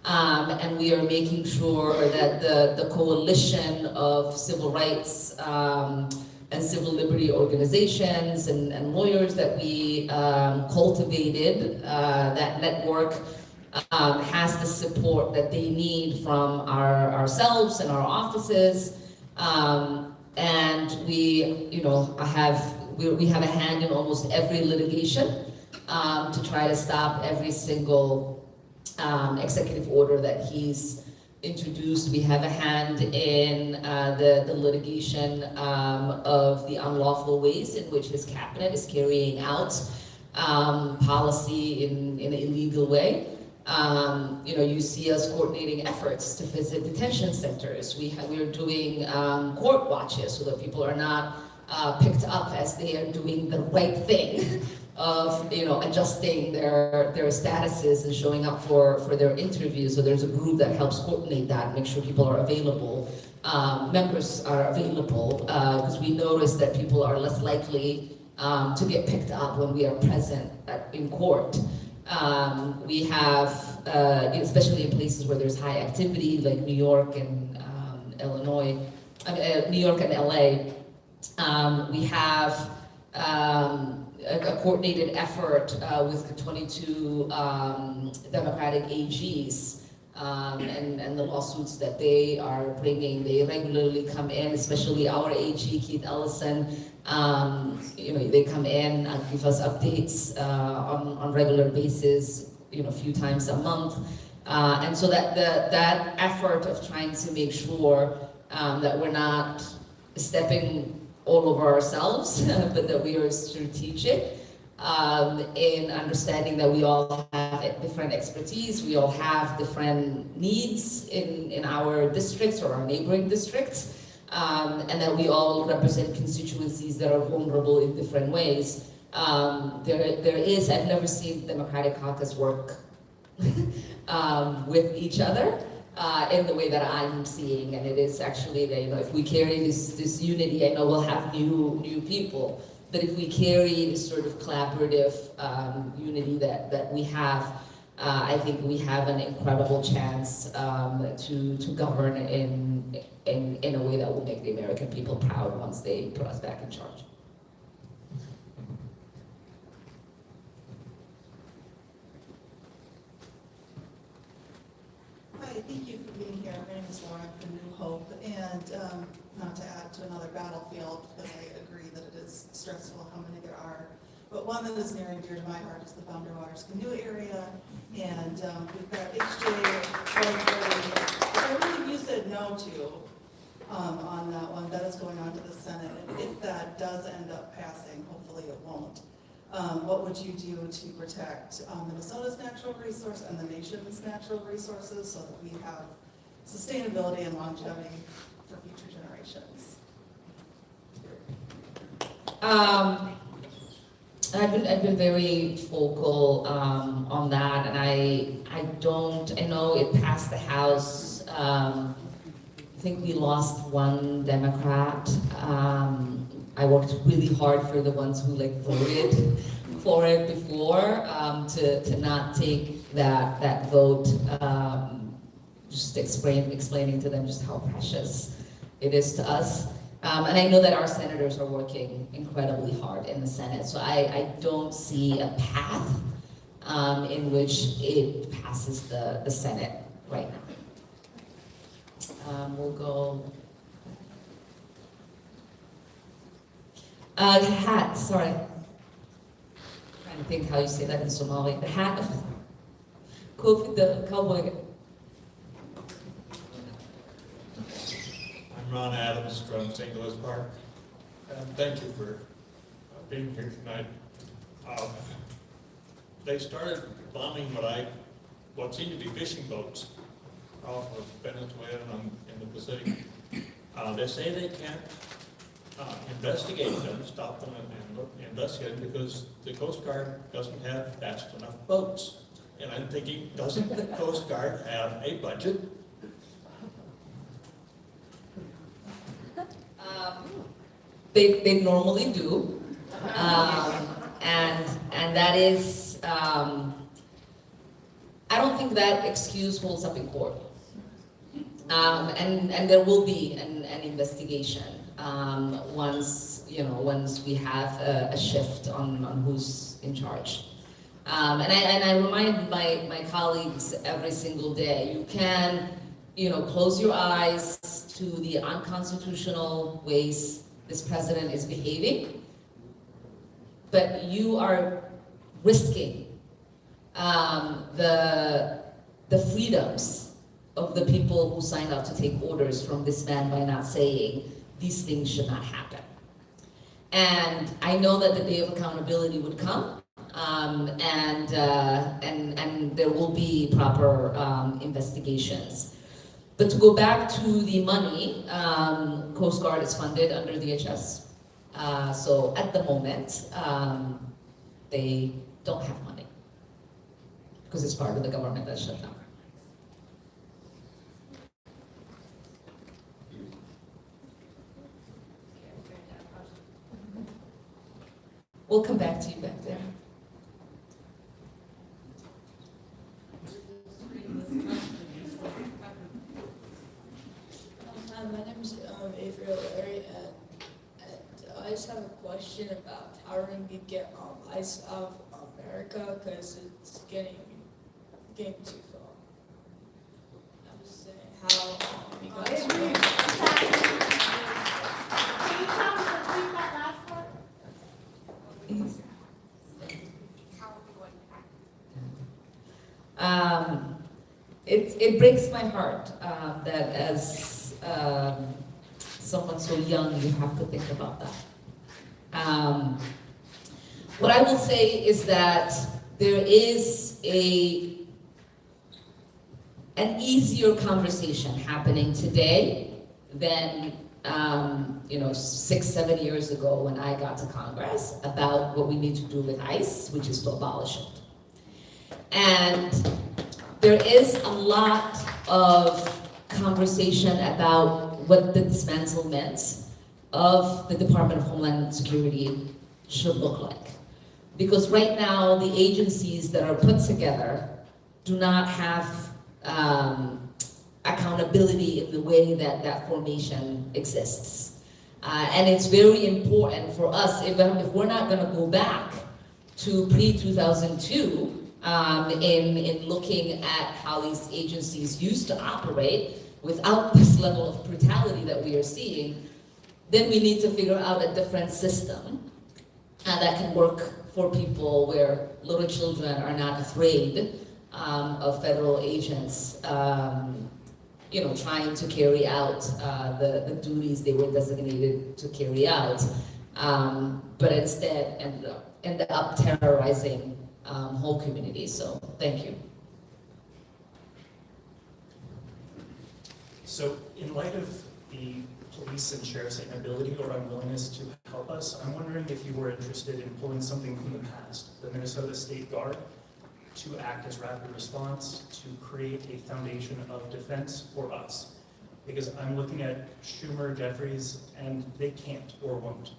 And we are making sure that the coalition of civil rights and civil liberty organizations and lawyers that we cultivated, that network has the support that they need from ourselves and our offices. And we have a hand in almost every litigation to try to stop every single executive order that he's introduced. We have a hand in the litigation of the unlawful ways in which his cabinet is carrying out policy in an illegal way. You see us coordinating efforts to visit detention centers. We're doing court watches so that people are not picked up as they are doing the right thing of adjusting their statuses and showing up for their interviews. So there's a group that helps coordinate that, make sure people are available, members are available, because we notice that people are less likely to get picked up when we are present in court. We have, especially in places where there's high activity, like New York and New York and LA, we have a coordinated effort with the 22 Democratic AGs and the lawsuits that they are bringing. They regularly come in, especially our AG, Keith Ellison. They come in and give us updates on regular basis, a few times a month. And so that effort of trying to make sure that we're not stepping all over ourselves, but that we are strategic in understanding that we all have different expertise, we all have different needs in our districts or our neighboring districts, and that we all represent constituencies that are vulnerable in different ways. I've never seen Democratic caucus work with each other in the way that I'm seeing, and it is actually that if we carry this unity, I know we'll have new people But if we carry this sort of collaborative unity that we have, I think we have an incredible chance to govern in a way that will make the American people proud once they put us back in charge. Hi, thank you for being here. My name is Laura from New Hope, and not to add to another battlefield, because I agree that it is stressful how many there are. But one that is near and dear to my heart is the Boundary Waters Canoe area, and we've got HJ 130, which I believe you said no to on that one. That is going on to the Senate, and if that does end up passing, hopefully it won't. What would you do to protect Minnesota's natural resource and the nation's natural resources so that we have sustainability and longevity for future generations? I've been very vocal on that, and I know it passed the House. I think we lost one Democrat. I worked really hard for the ones who voted for it before to not take that vote. Just explaining to them just how precious it is to us. And I know that our senators are working incredibly hard in the Senate, so I don't see a path in which it passes the Senate right now. We'll go. The hat, sorry. Trying to think how you say that in Somali. The hat of Kofi the cowboy. I'm Ron Adams from St. Louis Park, and thank you for being here tonight. They started bombing what seemed to be fishing boats off of Venezuela and in the Pacific. They say they can't investigate them, stop them, and investigate them because the Coast Guard doesn't have fast enough boats. And I'm thinking, doesn't the Coast Guard have a budget? They normally do, and that is, I don't think that excuse holds up in court. And there will be an investigation once we have a shift on who's in charge. And I remind my colleagues every single day, you can close your eyes to the unconstitutional ways this president is behaving, but you are risking the freedoms of the people who signed up to take orders from this man by not saying these things should not happen. And I know that the day of accountability would come, and there will be proper investigations. But to go back to the money, Coast Guard is funded under DHS. So at the moment, they don't have money because it's part of the government that's shut down. We'll come back to you back there. Hi, my name is Avery Larry, and I just have a question about how we're going to get ICE out of America because it's getting too far. I'm just saying how you guys are going Can you tell me to repeat that last part? It breaks my heart that as someone so young, you have to think about that. What I will say is that there is an easier conversation happening today than 6-7 years ago when I got to Congress about what we need to do with ICE, which is to abolish it. And there is a lot of conversation about what the dismantlement of the Department of Homeland Security should look like. Because right now, the agencies that are put together do not have accountability in the way that that formation exists. And it's very important for us, if we're not gonna go back to pre-2002 in looking at how these agencies used to operate without this level of brutality that we are seeing, then we need to figure out a different system that can work for people where little children are not afraid of federal agents trying to carry out the duties they were designated to carry out, but instead end up terrorizing whole communities. So thank you. So in light of the police and sheriff's inability or unwillingness to help us, I'm wondering if you were interested in pulling something from the past, the Minnesota State Guard, to act as rapid response, to create a foundation of defense for us. Because I'm looking at Schumer, Jeffries, and they can't or won't.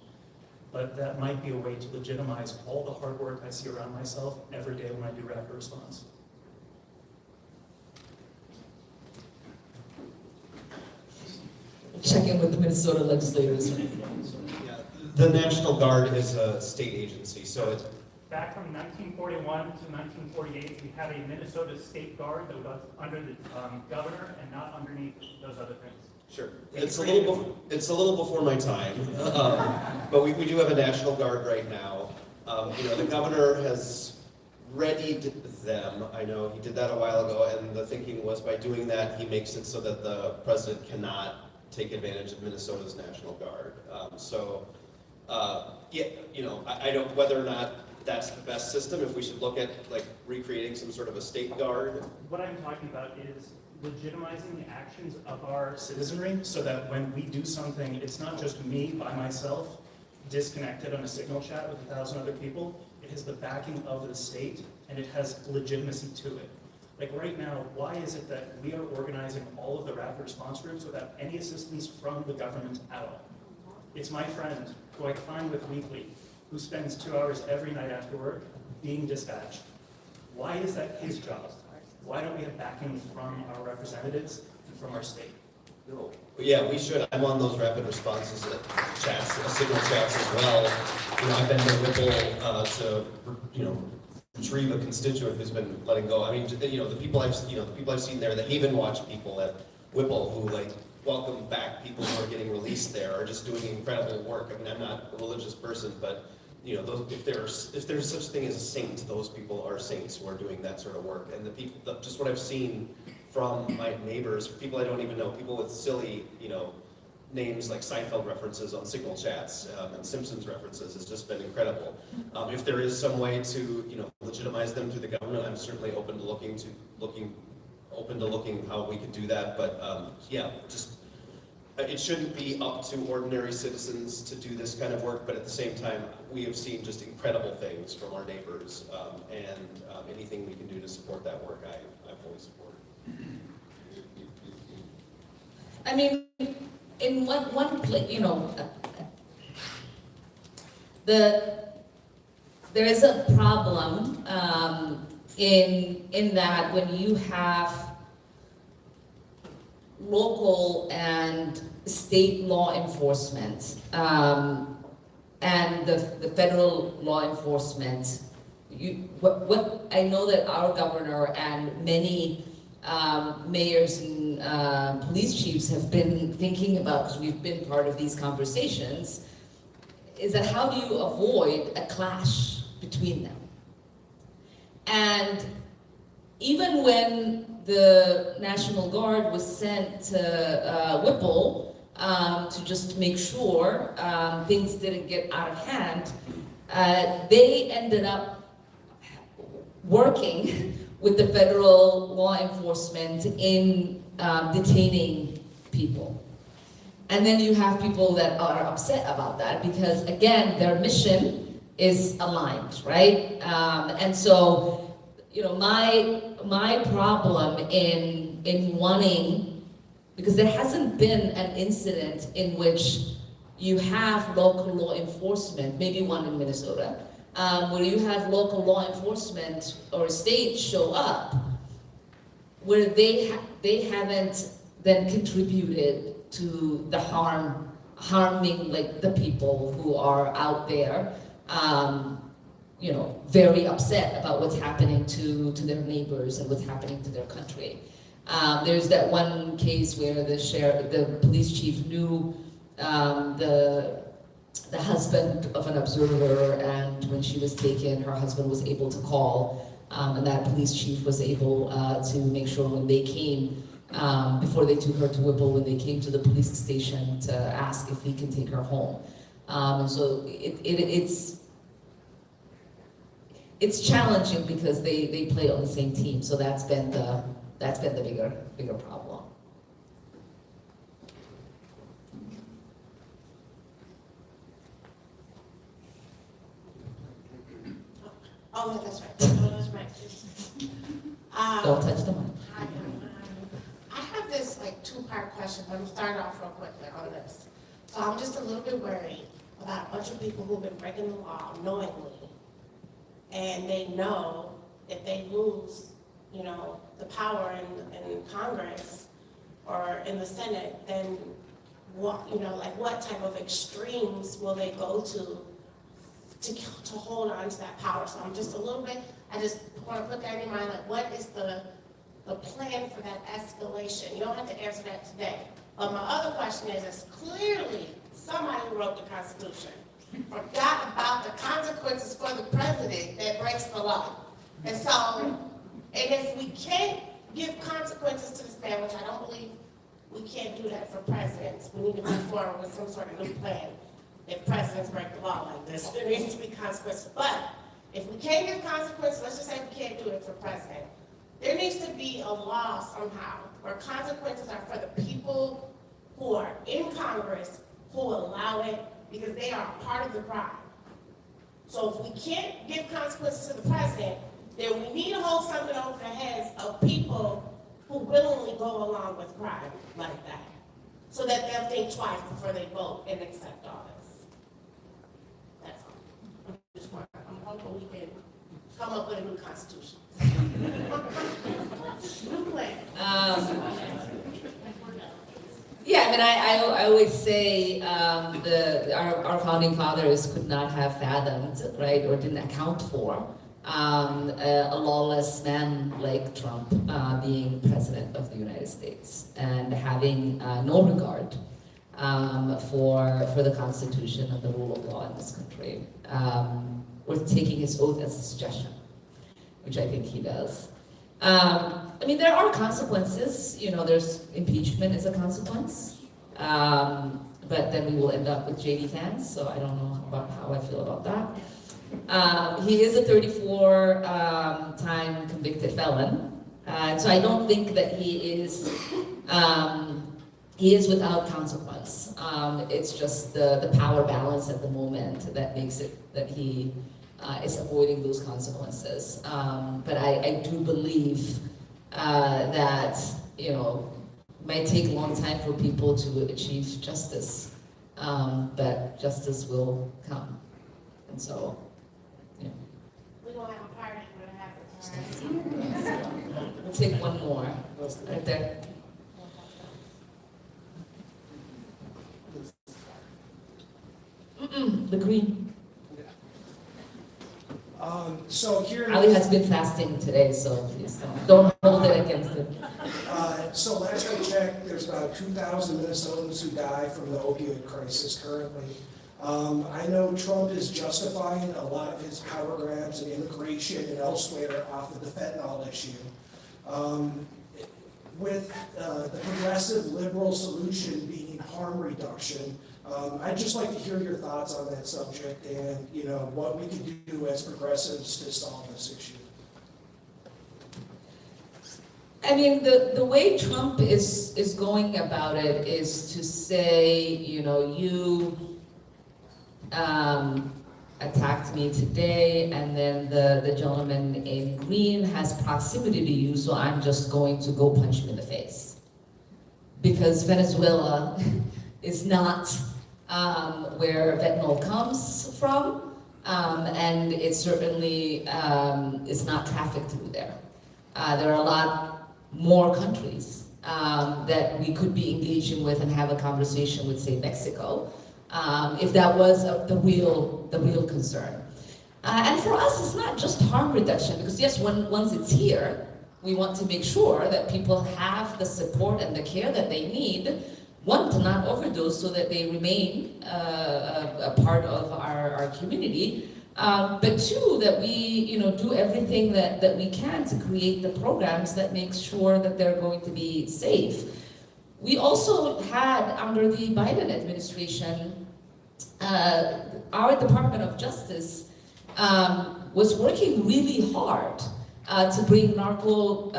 But that might be a way to legitimize all the hard work I see around myself every day when I do rapid response. Check in with the Minnesota legislators. Yeah, the National Guard is a state agency, so it. Back from 1941 to 1948, we had a Minnesota State Guard that was under the governor and not underneath those other things. Sure, it's a little before my time, but we do have a National Guard right now. The governor has readied them. I know he did that a while ago, and the thinking was by doing that, he makes it so that the president cannot take advantage of Minnesota's National Guard. I don't, whether or not that's the best system, if we should look at like recreating some sort of a state guard. What I'm talking about is legitimizing the actions of our citizenry so that when we do something, it's not just me by myself, disconnected on a signal chat with 1,000 other people. It has the backing of the state and it has legitimacy to it. Like right now, why is it that we are organizing all of the rapid response groups without any assistance from the government at all? It's my friend, who I climb with weekly, who spends 2 hours every night after work being dispatched. Why is that his job? Why don't we have backing from our representatives and from our state? No. Yeah, we should. I'm on those rapid responses chats, signal chats as well. I've been to Whipple to retrieve a constituent who's been letting go. I mean, the people I've seen there, the Haven Watch people at Whipple who welcome back people who are getting released there are just doing incredible work. I mean, I'm not a religious person, but if there's such thing as a saint, those people are saints who are doing that sort of work. And just what I've seen from my neighbors, people I don't even know, people with silly, names like Seinfeld references on signal chats and Simpsons references has just been incredible. If there is some way to, legitimize them through the government, I'm certainly open to looking how we could do that. But it shouldn't be up to ordinary citizens to do this kind of work, but at the same time, we have seen just incredible things from our neighbors, and anything we can do to support that work, I fully support. I mean, in one place, there is a problem in that when you have local and state law enforcement and the federal law enforcement, what I know that our governor and many mayors and police chiefs have been thinking about, because we've been part of these conversations, is that how do you avoid a clash between them? And even when the National Guard was sent to Whipple to just make sure things didn't get out of hand, they ended up working with the federal law enforcement in detaining people. And then you have people that are upset about that because, again, their mission is aligned, right? And so, my problem in wanting, because there hasn't been an incident in which you have local law enforcement, maybe one in Minnesota, where you have local law enforcement or state show up, where they haven't then contributed to the harming like the people who are out there, you know, very upset about what's happening to their neighbors and what's happening to their country. There's that one case where the police chief knew the husband of an observer, and when she was taken, her husband was able to call, and that police chief was able to make sure when they came, before they took her to Whipple, when they came to the police station to ask if he can take her home. And so it's challenging because they play on the same team. So that's been the bigger problem. Oh, that's right. Oh, that's right. Don't touch the mic. I have this like two-part question, but I'm gonna start off real quickly on this. So I'm just a little bit worried about a bunch of people who've been breaking the law knowingly, and they know if they lose, you know, the power in Congress or in the Senate, then what, you know, like what type of extremes will they go to hold on to that power? So I'm just a little bit, I just want to put that in your mind, like what is the plan for that escalation? You don't have to answer that today. But my other question is clearly somebody who wrote the Constitution forgot about the consequences for the president that breaks the law. And so, and if we can't give consequences to this man, which I don't believe we can't do that for presidents, we need to move forward with some sort of new plan. If presidents break the law like this, there needs to be consequences. But if we can't give consequences, let's just say we can't do it for president, there needs to be a law somehow where consequences are for the people who are in Congress who allow it, because they are a part of the crime. So if we can't give consequences to the president, then we need to hold something over the heads of people who willingly go along with crime like that, so that they'll think twice before they vote and accept all this. That's all. I'm hoping we can come up with a new constitution. New plan. Yeah, I mean, I always say our founding fathers could not have fathomed, right, or didn't account for a lawless man like Trump being president of the United States and having no regard for the Constitution and the rule of law in this country, with taking his oath as a suggestion, which I think he does. I mean, there are consequences. You know, there's impeachment is a consequence, but then we will end up with JD fans. So I don't know about how I feel about that. He is a 34-time convicted felon, so I don't think that he is without consequence. It's just the power balance at the moment that makes it that he is avoiding those consequences. But I do believe that, you know, it might take a long time for people to achieve justice, but justice will come. And so, yeah. We're going to have a party when it happens. We'll take one more, right there. The green. So here Ali has been fasting today, so please don't hold it against him. So last I checked, there's about 2,000 Minnesotans who die from the opioid crisis currently. I know Trump is justifying a lot of his power grabs and immigration and elsewhere off of the fentanyl issue. With the progressive liberal solution being harm reduction, I'd just like to hear your thoughts on that subject and, you know, what we can do as progressives to solve this issue. I mean, the way Trump is going about it is to say, you know, you attacked me today, and then the gentleman in green has proximity to you, so I'm just going to go punch him in the face. Because Venezuela is not where fentanyl comes from, and it certainly is not trafficked through there. There are a lot more countries that we could be engaging with and have a conversation with, say, Mexico, if that was the real concern. And for us, it's not just harm reduction, because yes, once it's here, we want to make sure that people have the support and the care that they need, one, to not overdose so that they remain a part of our community, but two, that we do everything that we can to create the programs that make sure that they're going to be safe. We also had, under the Biden administration, our Department of Justice was working really hard to bring narco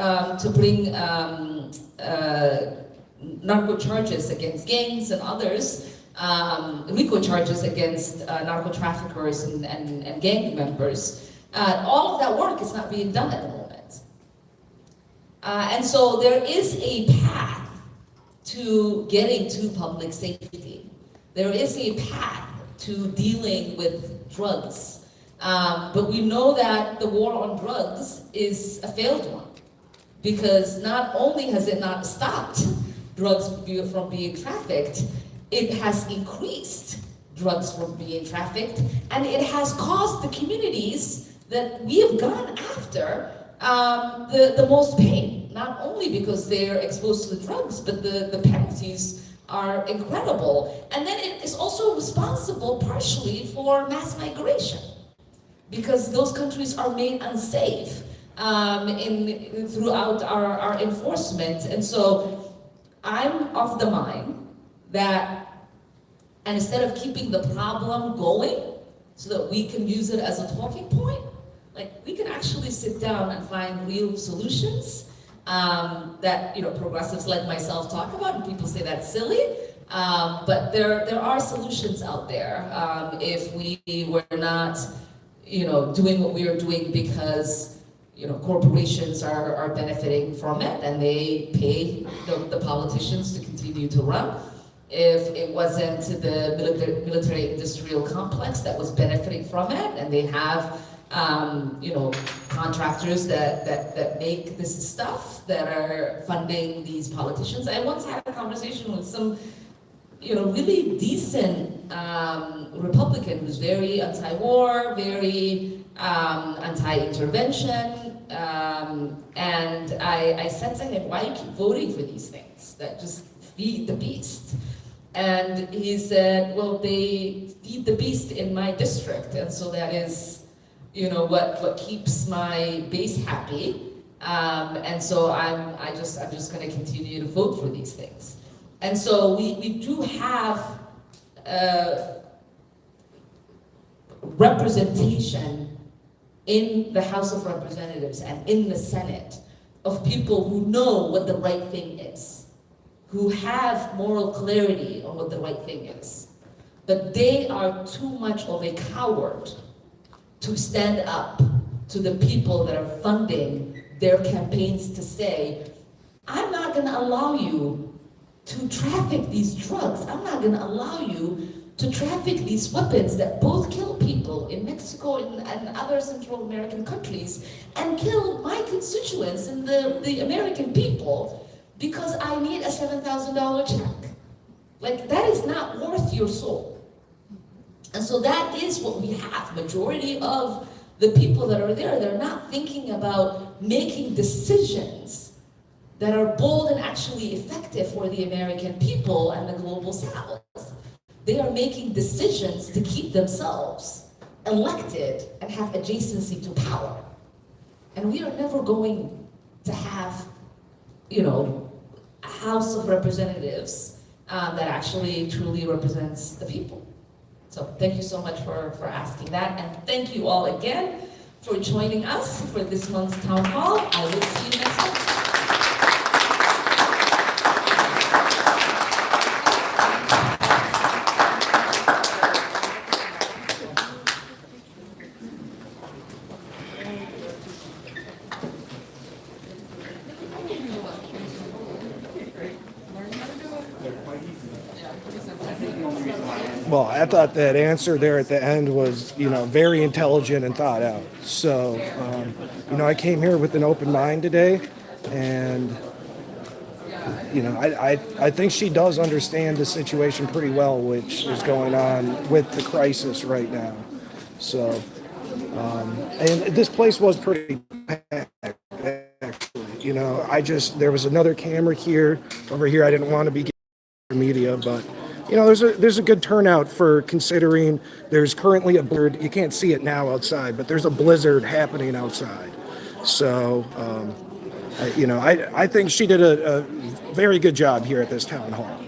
charges against gangs and others, RICO charges against narco traffickers and gang members. All of that work is not being done at the moment. And so there is a path to getting to public safety. There is a path to dealing with drugs. But we know that the war on drugs is a failed one, because not only has it not stopped drugs from being trafficked, it has increased drugs from being trafficked, and it has caused the communities that we have gone after the most pain, not only because they're exposed to the drugs, but the penalties are incredible. And then it is also responsible partially for mass migration, because those countries are made unsafe throughout our enforcement. And so I'm of the mind that, and instead of keeping the problem going so that we can use it as a talking point, like, we can actually sit down and find real solutions that progressives like myself talk about, and people say that's silly, but there are solutions out there if we were not doing what we are doing because corporations are benefiting from it and they pay the politicians to continue to run. If it wasn't the military industrial complex that was benefiting from it, and they have contractors that make this stuff that are funding these politicians. I once had a conversation with some really decent Republican who's very anti-war, very anti-intervention, and I said to him, why do you keep voting for these things that just feed the beast? And he said, well, they feed the beast in my district, and so that is what keeps my base happy, and so I'm just going to continue to vote for these things. And so we do have representation in the House of Representatives and in the Senate of people who know what the right thing is, who have moral clarity on what the right thing is. But they are too much of a coward to stand up to the people that are funding their campaigns to say, I'm not going to allow you to traffic these drugs. I'm not going to allow you to traffic these weapons that both kill people in Mexico and other Central American countries, and kill my constituents and the American people, because I need a $7,000 check. Like, that is not worth your soul. And so that is what we have. Majority of the people that are there, they're not thinking about making decisions that are bold and actually effective for the American people and the global South. They are making decisions to keep themselves elected and have adjacency to power. And we are never going to have, a House of Representatives that actually truly represents the people. So thank you so much for asking that, and thank you all again for joining us for this month's Town Hall. I will see you next month. They're quite easy. Yeah, I think the only reason why I thought that answer there at the end was, very intelligent and thought out. So, I came here with an open mind today, and, I think she does understand the situation pretty well, which is going on with the crisis right now. So, and this place was pretty packed, actually. There was another camera over here. I didn't want to be media, but there's a good turnout for considering there's currently a blizzard. You can't see it now outside, but there's a blizzard happening outside. So, I think she did a very good job here at this town hall.